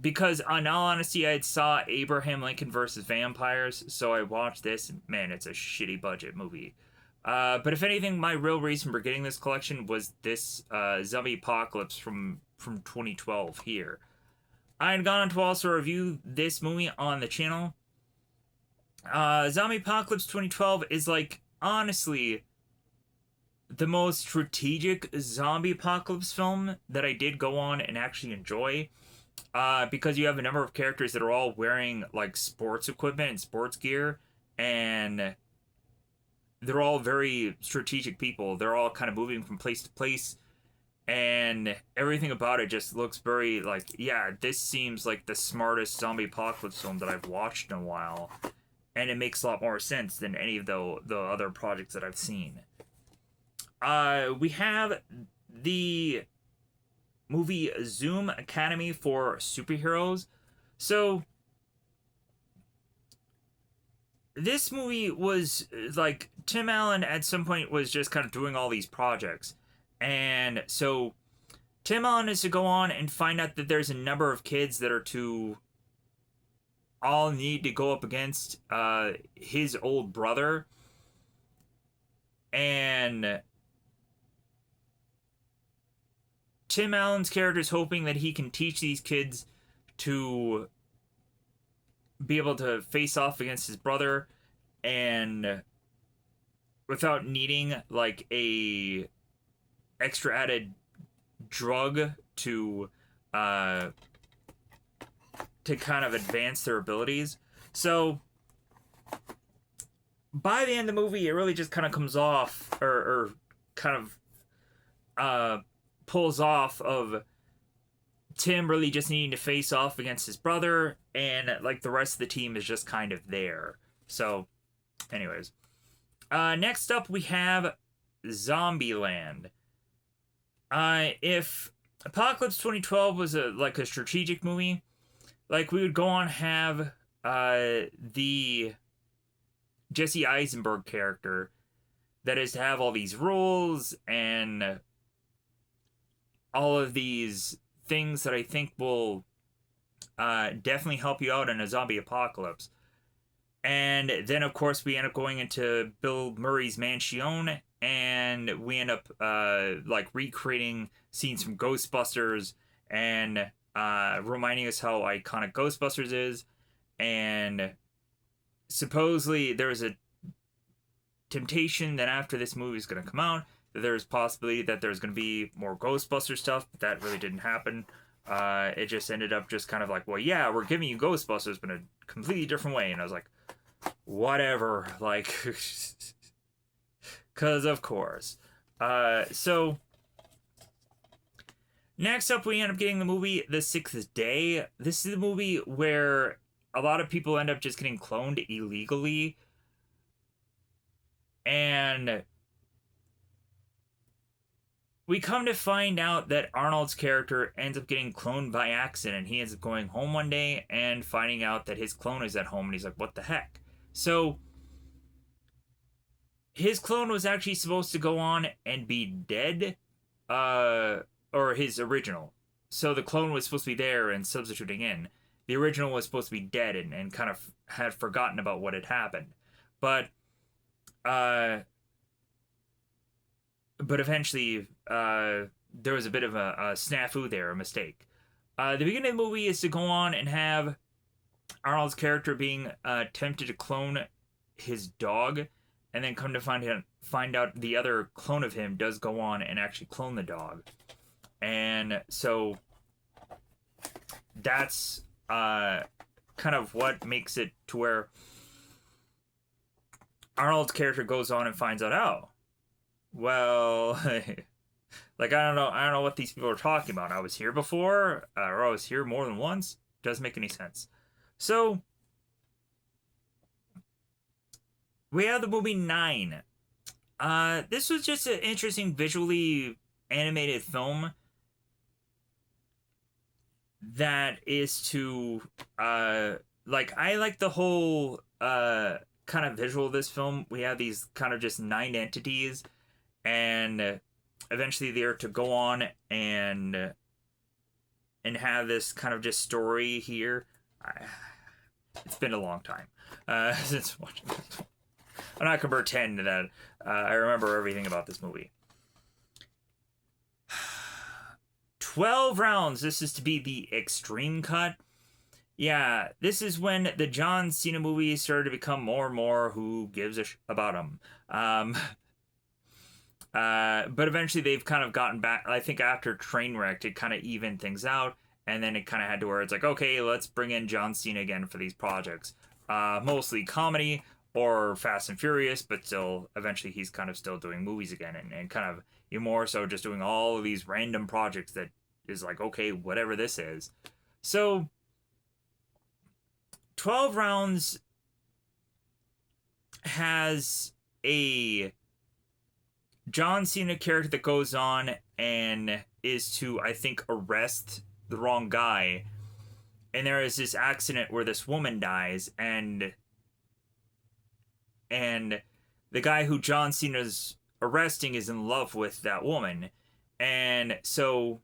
Because on all honesty, I had saw Abraham Lincoln versus Vampires, so I watched this, and man, it's a shitty budget movie. But if anything, my real reason for getting this collection was this Zombie Apocalypse from 2012 here. I had gone on to also review this movie on the channel. Zombie Apocalypse 2012 is like, honestly, the most strategic zombie apocalypse film that I did go on and actually enjoy. Because you have a number of characters that are all wearing like sports equipment and sports gear, and they're all very strategic people. They're all kind of moving from place to place, and everything about it just looks very like, yeah, this seems like the smartest zombie apocalypse film that I've watched in a while, and it makes a lot more sense than any of the other projects that I've seen. We have the movie Zoom Academy for Superheroes. So this movie was like, Tim Allen at some point was just kind of doing all these projects. And so Tim Allen is to go on and find out that there's a number of kids that are to all need to go up against his old brother. And Tim Allen's character is hoping that he can teach these kids to be able to face off against his brother, and without needing like a extra added drug to kind of advance their abilities. So by the end of the movie, it really just kind of comes off, or kind of pulls off of Tim really just needing to face off against his brother, and like the rest of the team is just kind of there. So, anyways, next up we have Zombieland. If Apocalypse 2012 was a strategic movie, like we would go on have the Jesse Eisenberg character that is to have all these rules and all of these things that I think will definitely help you out in a zombie apocalypse. And then, of course, we end up going into Bill Murray's Mansion, and we end up recreating scenes from Ghostbusters and reminding us how iconic Ghostbusters is. And supposedly there's a temptation that after this movie is going to come out, that there's possibility that there's going to be more Ghostbuster stuff, but that really didn't happen. It just ended up just kind of like, well, yeah, we're giving you Ghostbusters, but in a completely different way. And I was like, whatever, like, because of course. So next up, we end up getting the movie The Sixth Day. This is the movie where a lot of people end up just getting cloned illegally, and we come to find out that Arnold's character ends up getting cloned by accident. He ends up going home one day and finding out that his clone is at home, and he's like, what the heck? So his clone was actually supposed to go on and be dead, or his original. So the clone was supposed to be there and substituting in. The original was supposed to be dead and kind of had forgotten about what had happened. But eventually, there was a bit of a snafu there, a mistake. The beginning of the movie is to go on and have Arnold's character being tempted to clone his dog, and then come to find out the other clone of him does go on and actually clone the dog. And so that's kind of what makes it to where Arnold's character goes on and finds out, oh, well, like, I don't know what these people are talking about. I was here before, or I was here more than once. Doesn't make any sense. So we have the movie 9. This was just an interesting visually animated film that is to like, I like the whole kind of visual of this film. We have these kind of just 9 entities, and eventually they're to go on and have this kind of just story here. It's been a long time since watching this. I'm not gonna pretend that I remember everything about this movie. 12 rounds. This is to be the extreme cut. Yeah, this is when the John Cena movies started to become more and more who gives a about them. But eventually they've kind of gotten back. I think after Trainwreck, it kind of evened things out, and then it kind of had to where it's like, okay, let's bring in John Cena again for these projects. Mostly comedy or Fast and Furious, but still, eventually he's kind of still doing movies again, and kind of more so just doing all of these random projects that is like, okay, whatever this is. So 12 rounds has a John Cena character that goes on and is to, I think, arrest the wrong guy. And there is this accident where this woman dies, and the guy who John Cena's arresting is in love with that woman. And so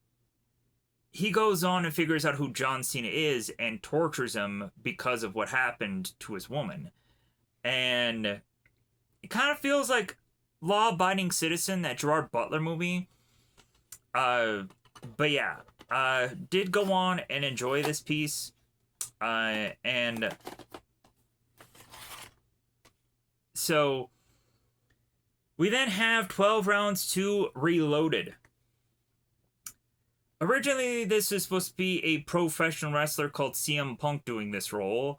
he goes on and figures out who John Cena is and tortures him because of what happened to his woman. And it kind of feels like Law Abiding Citizen, that Gerard Butler movie. But yeah, did go on and enjoy this piece. And so we then have 12 Rounds 2 Reloaded. Originally, this was supposed to be a professional wrestler called CM Punk doing this role,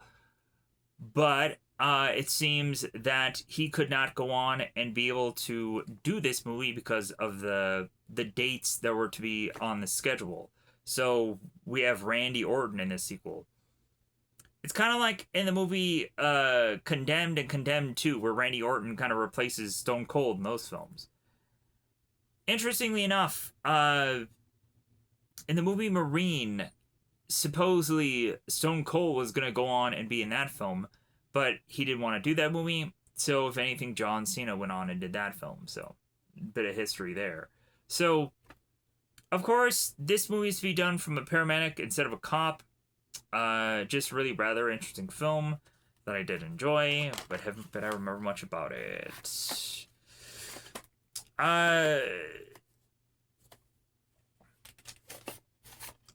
but it seems that he could not go on and be able to do this movie because of the dates that were to be on the schedule. So we have Randy Orton in this sequel. It's kind of like in the movie Condemned and Condemned 2, where Randy Orton kind of replaces Stone Cold in those films. Interestingly enough, in the movie Marine, supposedly Stone Cold was going to go on and be in that film, but he didn't want to do that movie. So if anything, John Cena went on and did that film. So bit of history there. So of course, this movie is to be done from a paramedic instead of a cop. Just really rather interesting film that I did enjoy, but haven't been I remember much about it.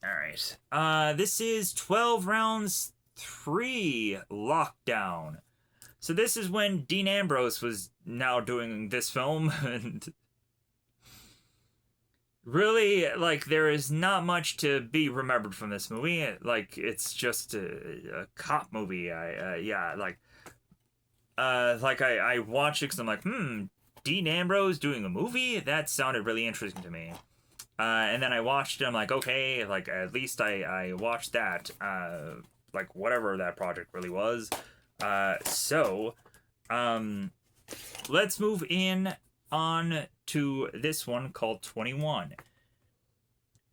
Alright. This is 12 Rounds 3 Lockdown. So this is when Dean Ambrose was now doing this film, and really, like, there is not much to be remembered from this movie. Like, it's just a cop movie. I watched it because I'm like, Dean Ambrose doing a movie? That sounded really interesting to me. And then I watched it, I'm like, okay, like, at least I watched that, like, whatever that project really was. Let's move in on to this one called 21.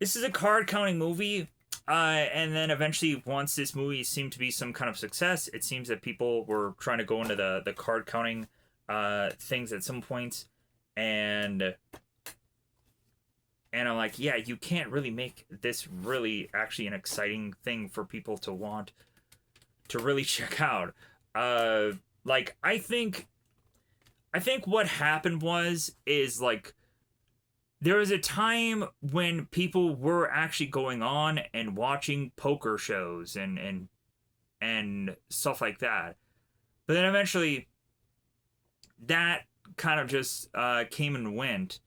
This is a card counting movie, and then eventually, once this movie seemed to be some kind of success, it seems that people were trying to go into the card counting things at some point, and I'm like, yeah, you can't really make this really actually an exciting thing for people to want to really check out. Like, I think what happened is like, there was a time when people were actually going on and watching poker shows and stuff like that. But then eventually that kind of just came and went.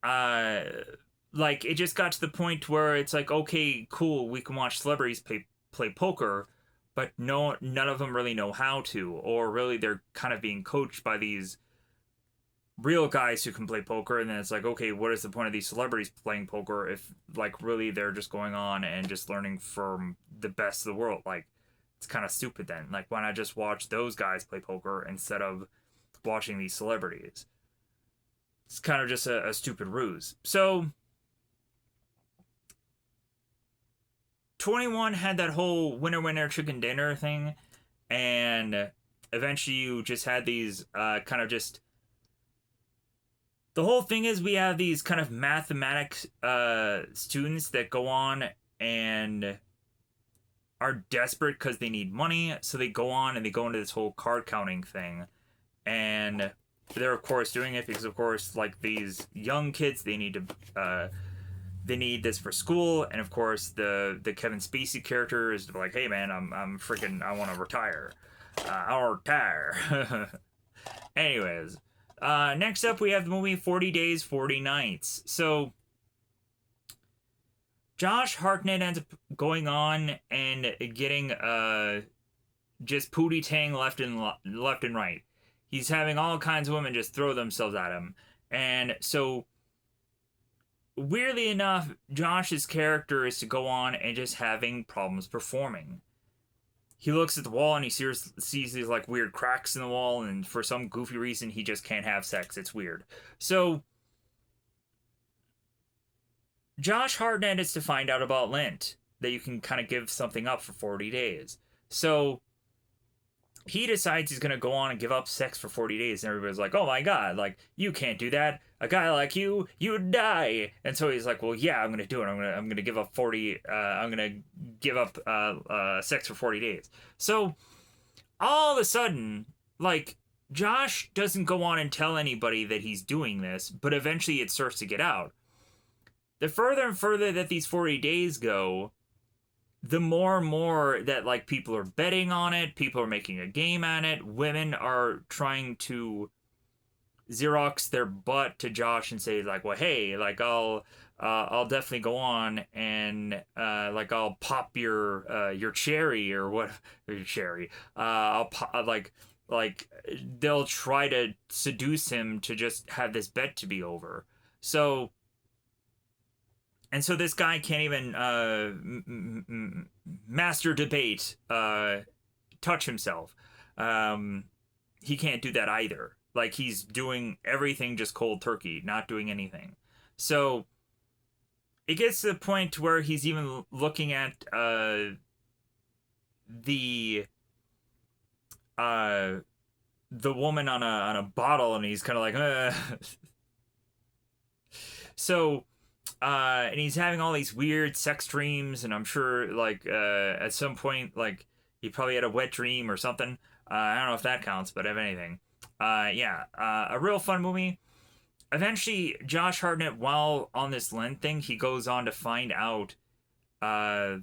Like, it just got to the point where it's like, okay, cool, we can watch celebrities play poker, but none of them really know how to, or really they're kind of being coached by these real guys who can play poker, and then it's like, okay, what is the point of these celebrities playing poker if, like, really they're just going on and just learning from the best of the world? Like, it's kind of stupid then. Like, why not just watch those guys play poker instead of watching these celebrities? It's kind of just a stupid ruse. So 21 had that whole winner winner chicken dinner thing, and eventually you just had these kind of just the whole thing is we have these kind of mathematics students that go on and are desperate because they need money, so they go on and they go into this whole card counting thing, and they're of course doing it because of course like these young kids they need this for school, and of course the Kevin Spacey character is like, hey man, I'm freaking I want to retire, I'll retire. Anyways, next up we have the movie 40 Days 40 Nights. So Josh Hartnett ends up going on and getting just pootie tang left and right. He's having all kinds of women just throw themselves at him, and so weirdly enough, Josh's character is to go on and just having problems performing. He looks at the wall and he sees these like weird cracks in the wall, and for some goofy reason he just can't have sex. It's weird. So Josh Hartnett is to find out about Lent, that you can kind of give something up for 40 days. So he decides he's going to go on and give up sex for 40 days. And everybody's like, oh my God, like, you can't do that. A guy like you'd die. And so he's like, well, yeah, I'm going to do it. I'm going to give up I'm going to give up sex for 40 days. So all of a sudden, like, Josh doesn't go on and tell anybody that he's doing this, but eventually it starts to get out. The further and further that these 40 days go, the more and more that like people are betting on it, people are making a game on it, women are trying to Xerox their butt to Josh and say like, well, hey, like I'll definitely go on and like I'll pop your cherry or what your cherry. I'll pop like they'll try to seduce him to just have this bet to be over. So this guy can't even master debate, touch himself. He can't do that either. Like, he's doing everything just cold turkey, not doing anything. So it gets to the point where he's even looking at the woman on a bottle, and he's kind of like, So and he's having all these weird sex dreams, and I'm sure like at some point like he probably had a wet dream or something. I don't know if that counts, but if anything, yeah, a real fun movie. Eventually, Josh Hartnett, while on this Lent thing, he goes on to find out, or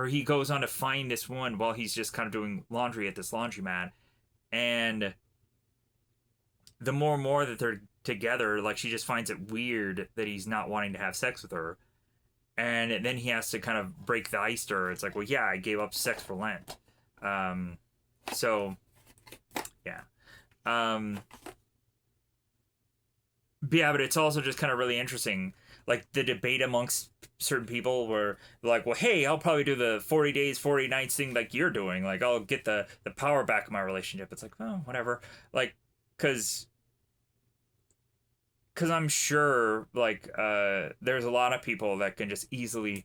he goes on to find this woman while he's just kind of doing laundry at this laundromat, and the more and more that they're together, like she just finds it weird that he's not wanting to have sex with her, and then he has to kind of break the ice to her. It's like, well, yeah, I gave up sex for Lent. So yeah. But yeah, but it's also just kind of really interesting, like the debate amongst certain people where they're like, well, hey, I'll probably do the 40 days 40 nights thing like you're doing, like I'll get the power back in my relationship. It's like, oh, whatever, like because I'm sure like there's a lot of people that can just easily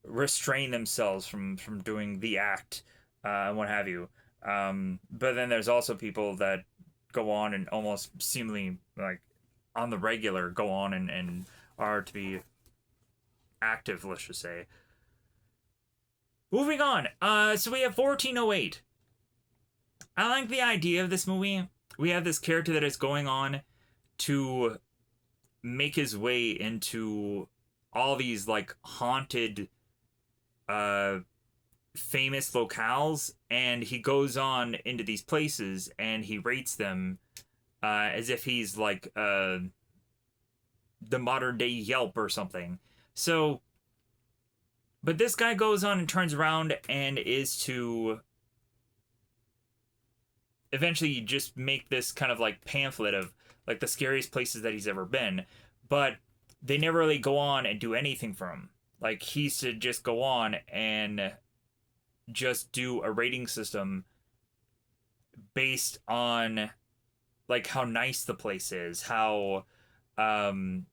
restrain themselves from doing the act and what have you, but then there's also people that go on and almost seemingly like on the regular go on and are to be active, let's just say. Moving on, so we have 1408. I like the idea of this movie. We have this character that is going on to make his way into all these like haunted famous locales, and he goes on into these places and he rates them as if he's like the modern day Yelp or something. So but this guy goes on and turns around and is to eventually just make this kind of like pamphlet of like the scariest places that he's ever been, but they never really go on and do anything for him. Like, he's to just go on and just do a rating system based on like how nice the place is, how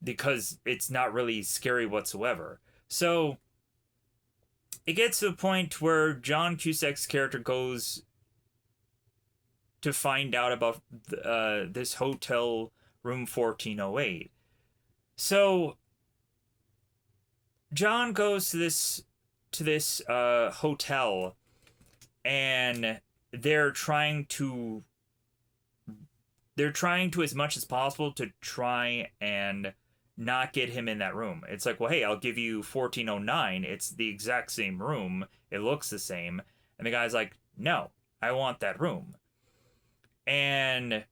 because it's not really scary whatsoever. So it gets to the point where John Cusack's character goes to find out about this hotel room 1408. So John goes to this hotel, and they're trying to as much as possible to try and not get him in that room. It's like, well, hey, I'll give you 1409. It's the exact same room. It looks the same. And the guy's like, no, I want that room. And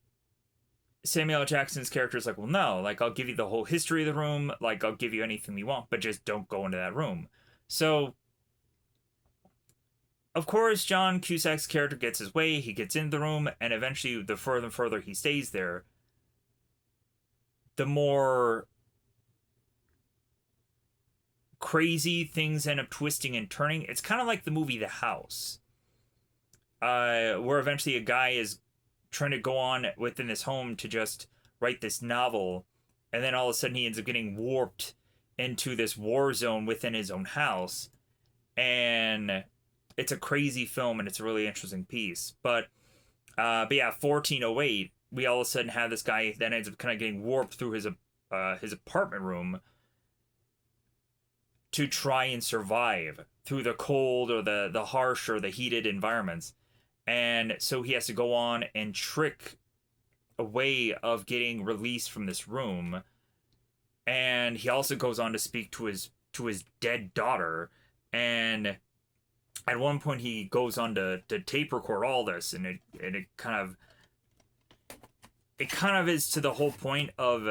Samuel L. Jackson's character is like, well, no, like, I'll give you the whole history of the room. Like, I'll give you anything you want, but just don't go into that room. So, of course, John Cusack's character gets his way. He gets into the room, and eventually, the further and further he stays there, the more crazy things end up twisting and turning. It's kind of like the movie The House, where eventually a guy is trying to go on within this home to just write this novel, and then all of a sudden he ends up getting warped into this war zone within his own house. And it's a crazy film, and it's a really interesting piece. But yeah, 1408, we all of a sudden have this guy that ends up kind of getting warped through his apartment room to try and survive through the cold or the harsh or the heated environments. And so he has to go on and trick a way of getting released from this room. And he also goes on to speak to his dead daughter. And at one point he goes on to tape record all this, and it kind of is to the whole point of,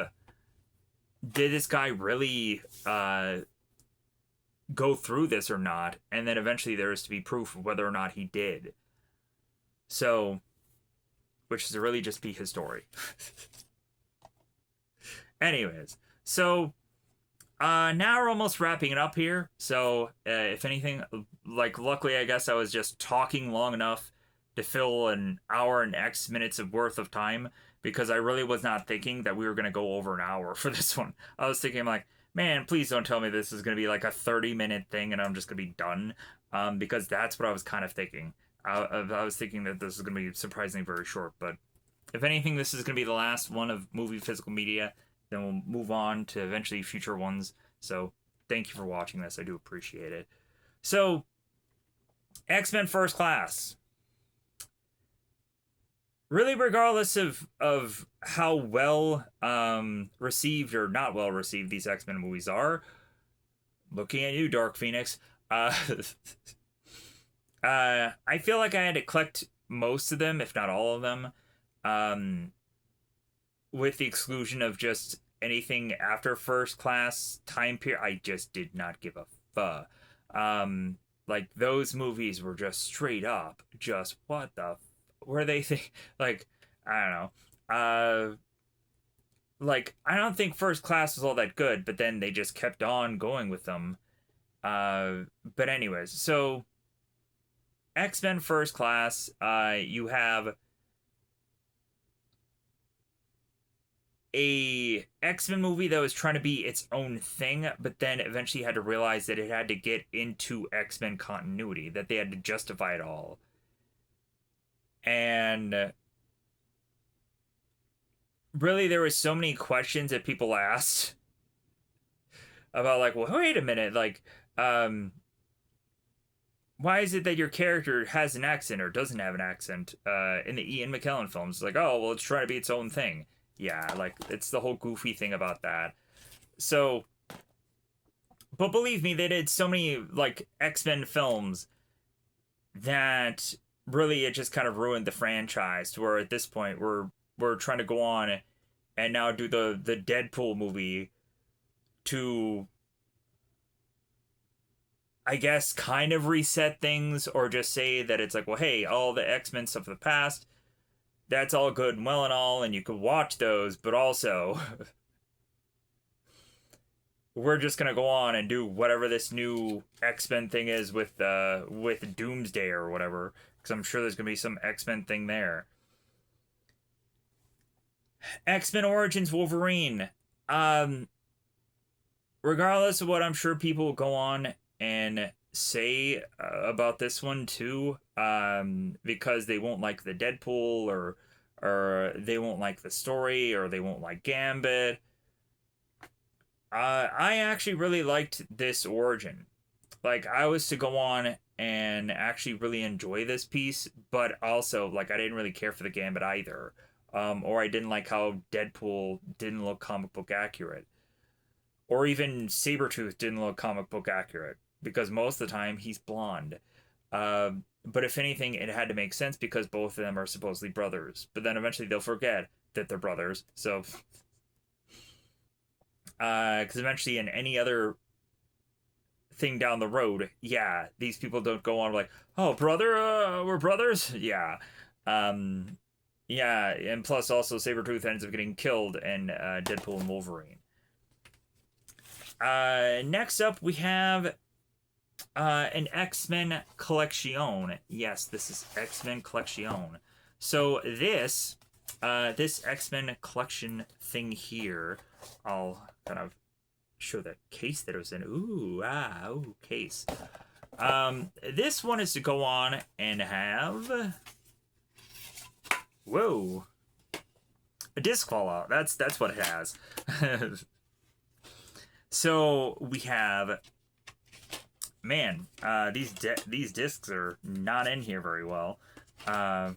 did this guy really go through this or not? And then eventually there is to be proof of whether or not he did. So, which is to really just be his story. Anyways, so now we're almost wrapping it up here. So if anything, like, luckily I guess I was just talking long enough to fill an hour and X minutes of worth of time, because I really was not thinking that we were going to go over an hour for this one. I was thinking, like, man, please don't tell me this is going to be like a 30-minute thing and I'm just going to be done, because that's what I was kind of thinking. I was thinking that this is going to be surprisingly very short, but if anything, this is going to be the last one of Movie Physical Media. Then we'll move on to eventually future ones. So thank you for watching this. I do appreciate it. So, X-Men First Class. Really, regardless of how well received or not well received these X-Men movies are, looking at you, Dark Phoenix, I feel like I had to collect most of them, if not all of them, with the exclusion of just anything after First Class time period. I just did not give a fuck. Like, those movies were just straight up, just what the were they think? Like, I don't know. Like, I don't think First Class was all that good, but then they just kept on going with them. But anyways, so X-Men First Class, you have a X-Men movie that was trying to be its own thing, but then eventually had to realize that it had to get into X-Men continuity, that they had to justify it all. And really, there was so many questions that people asked about, like, well, wait a minute, like, why is it that your character has an accent or doesn't have an accent in the Ian McKellen films? It's like, oh, well, it's trying to be its own thing. Yeah, like, it's the whole goofy thing about that. So, but believe me, they did so many, like, X-Men films that really it just kind of ruined the franchise, to where at this point we're trying to go on and now do the Deadpool movie to, I guess, kind of reset things, or just say that it's like, well, hey, all the X-Men stuff of the past, that's all good and well and all, and you could watch those, but also we're just gonna go on and do whatever this new X-Men thing is with Doomsday or whatever, because I'm sure there's gonna be some X-Men thing there. X-Men Origins Wolverine. Um, Regardless of what I'm sure people will go on and say about this one too, because they won't like the Deadpool or they won't like the story or they won't like Gambit. I actually really liked this origin. Like I was to go on and actually really enjoy this piece, but also like I didn't really care for the Gambit either. Or I didn't like how Deadpool didn't look comic book accurate. Or even Sabretooth didn't look comic book accurate because most of the time he's blonde. But if anything, it had to make sense because both of them are supposedly brothers. But then eventually they'll forget that they're brothers. So, because eventually in any other thing down the road, yeah, these people don't go on like, oh, brother, we're brothers. Yeah. Um, yeah, and plus also Sabretooth ends up getting killed in Deadpool and Wolverine. Next up, we have an X-Men Collection. Yes, this is X-Men Collection. So this X-Men collection thing here, I'll kind of show the case that it was in. Ooh, case. This one is to go on and have, whoa, a disc fall out. That's what it has. So we have, man, these discs are not in here very well. All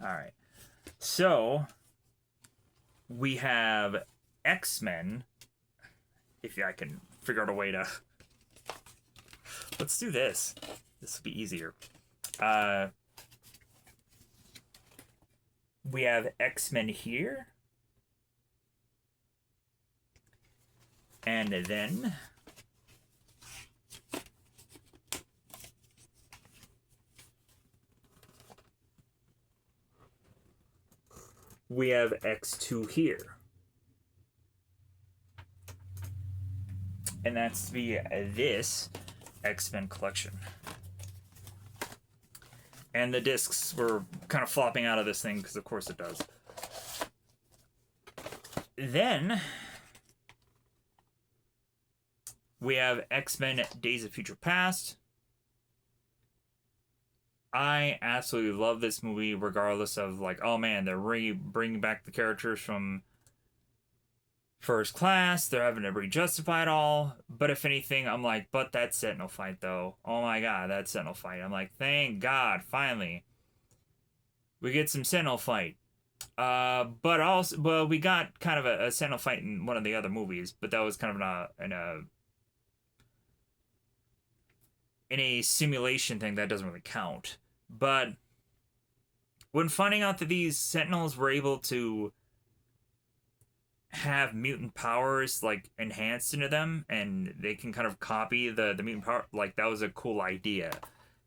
right, so we have X-Men. If I can figure out a way to, let's do this. This will be easier. We have X-Men here. And then we have X2 here. And that's to be this X-Men collection. And the discs were kind of flopping out of this thing because of course it does. Then we have X-Men Days of Future Past. I absolutely love this movie, regardless of like, oh man, they're bringing back the characters from First Class. They're having to re-justify it all. But if anything, I'm like, but that Sentinel fight though. Oh my god, that Sentinel fight. I'm like, thank God, finally, we get some Sentinel fight. But also, well, we got kind of a Sentinel fight in one of the other movies, but that was kind of in a simulation thing that doesn't really count. But when finding out that these Sentinels were able to have mutant powers like enhanced into them and they can kind of copy the mutant power, like that was a cool idea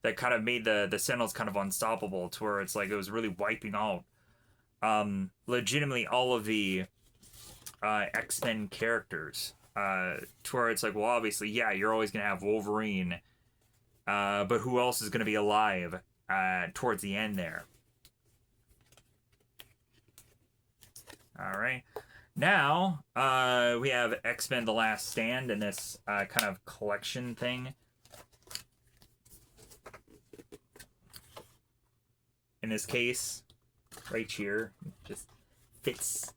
that kind of made the Sentinels kind of unstoppable to where it's like it was really wiping out legitimately all of the X-Men characters, to where it's like, well, obviously, yeah, you're always gonna have Wolverine, but who else is gonna be alive towards the end there? All right. Now, we have X-Men The Last Stand in this kind of collection thing. In this case, right here, just fits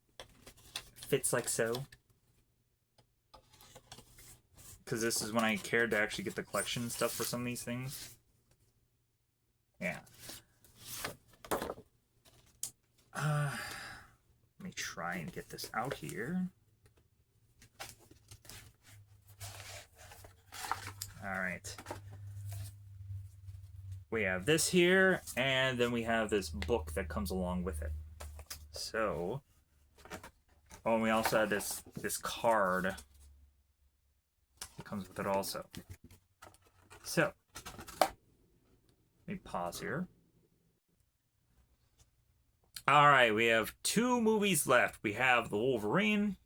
like so. Because this is when I cared to actually get the collection stuff for some of these things. Yeah. Let me try and get this out here. All right. We have this here, and then we have this book that comes along with it. So, oh, and we also have this card that comes with it also. So, let me pause here. All right, we have 2 movies left. We have the Wolverine.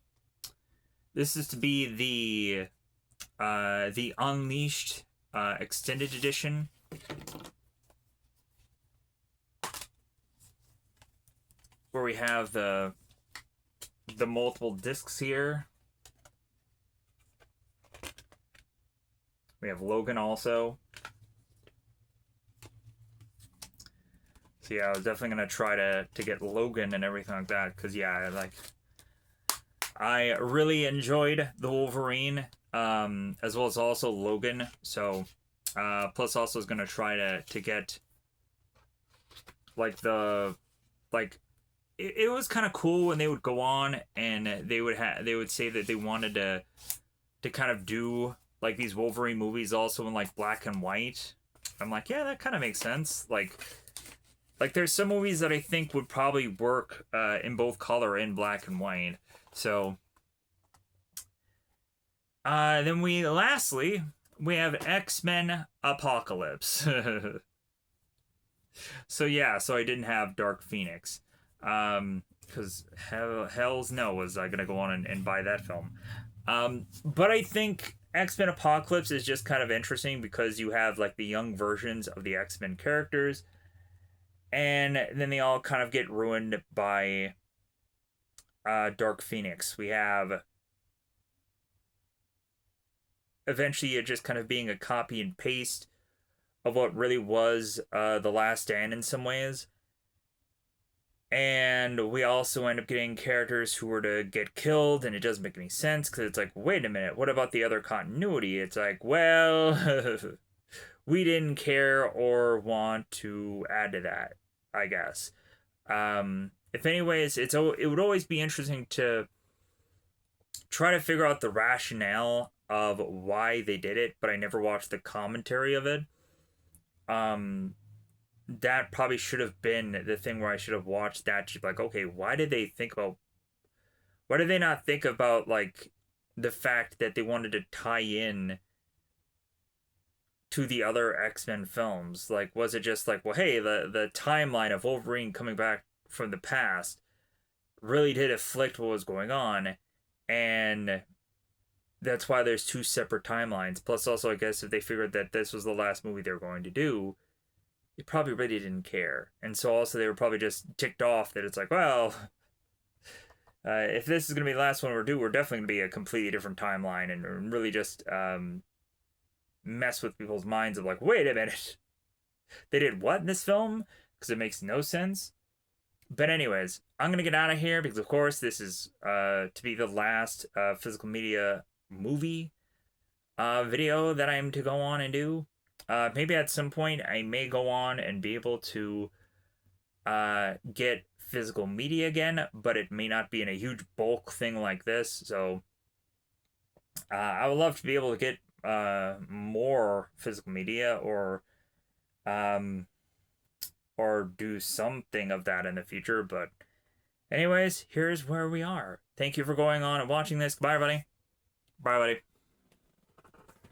This is to be the Unleashed extended edition. where we have the multiple discs here. We have Logan also. So yeah, I was definitely gonna try to get Logan and everything like that, because yeah, like I really enjoyed the Wolverine, as well as also Logan. So plus also is gonna try to get like the like it was kind of cool when they would go on and they would say that they wanted to kind of do like these Wolverine movies also in like black and white. I'm like, yeah, that kind of makes sense. Like there's some movies that I think would probably work in both color and black and white. So then lastly we have X-Men Apocalypse. So yeah, so I didn't have Dark Phoenix. Because hell's no was I gonna go on and buy that film. But I think X-Men Apocalypse is just kind of interesting because you have like the young versions of the X-Men characters, and then they all kind of get ruined by Dark Phoenix. We have eventually it just kind of being a copy and paste of what really was The Last Stand in some ways. And we also end up getting characters who were to get killed, and it doesn't make any sense because it's like, wait a minute, what about the other continuity? It's like, well, we didn't care or want to add to that, I guess. If anyways, it would always be interesting to try to figure out the rationale of why they did it, but I never watched the commentary of it. That probably should have been the thing where I should have watched that. Like, okay, why did they not think about like the fact that they wanted to tie in to the other X-Men films? Like, was it just like, well, hey, the timeline of Wolverine coming back from the past really did afflict what was going on, and that's why there's two separate timelines. Plus, also, I guess if they figured that this was the last movie they were going to do, they probably really didn't care. And so also they were probably just ticked off that it's like, well, if this is going to be the last one we're definitely going to be a completely different timeline, and really just mess with people's minds of like, wait a minute, they did what in this film? Because it makes no sense. But anyways, I'm going to get out of here because, of course, this is to be the last physical media movie video that I'm to go on and do. Maybe at some point I may go on and be able to get physical media again, but it may not be in a huge bulk thing like this. So I would love to be able to get more physical media or do something of that in the future. But anyways, here's where we are. Thank you for going on and watching this. Bye, everybody. Bye, buddy.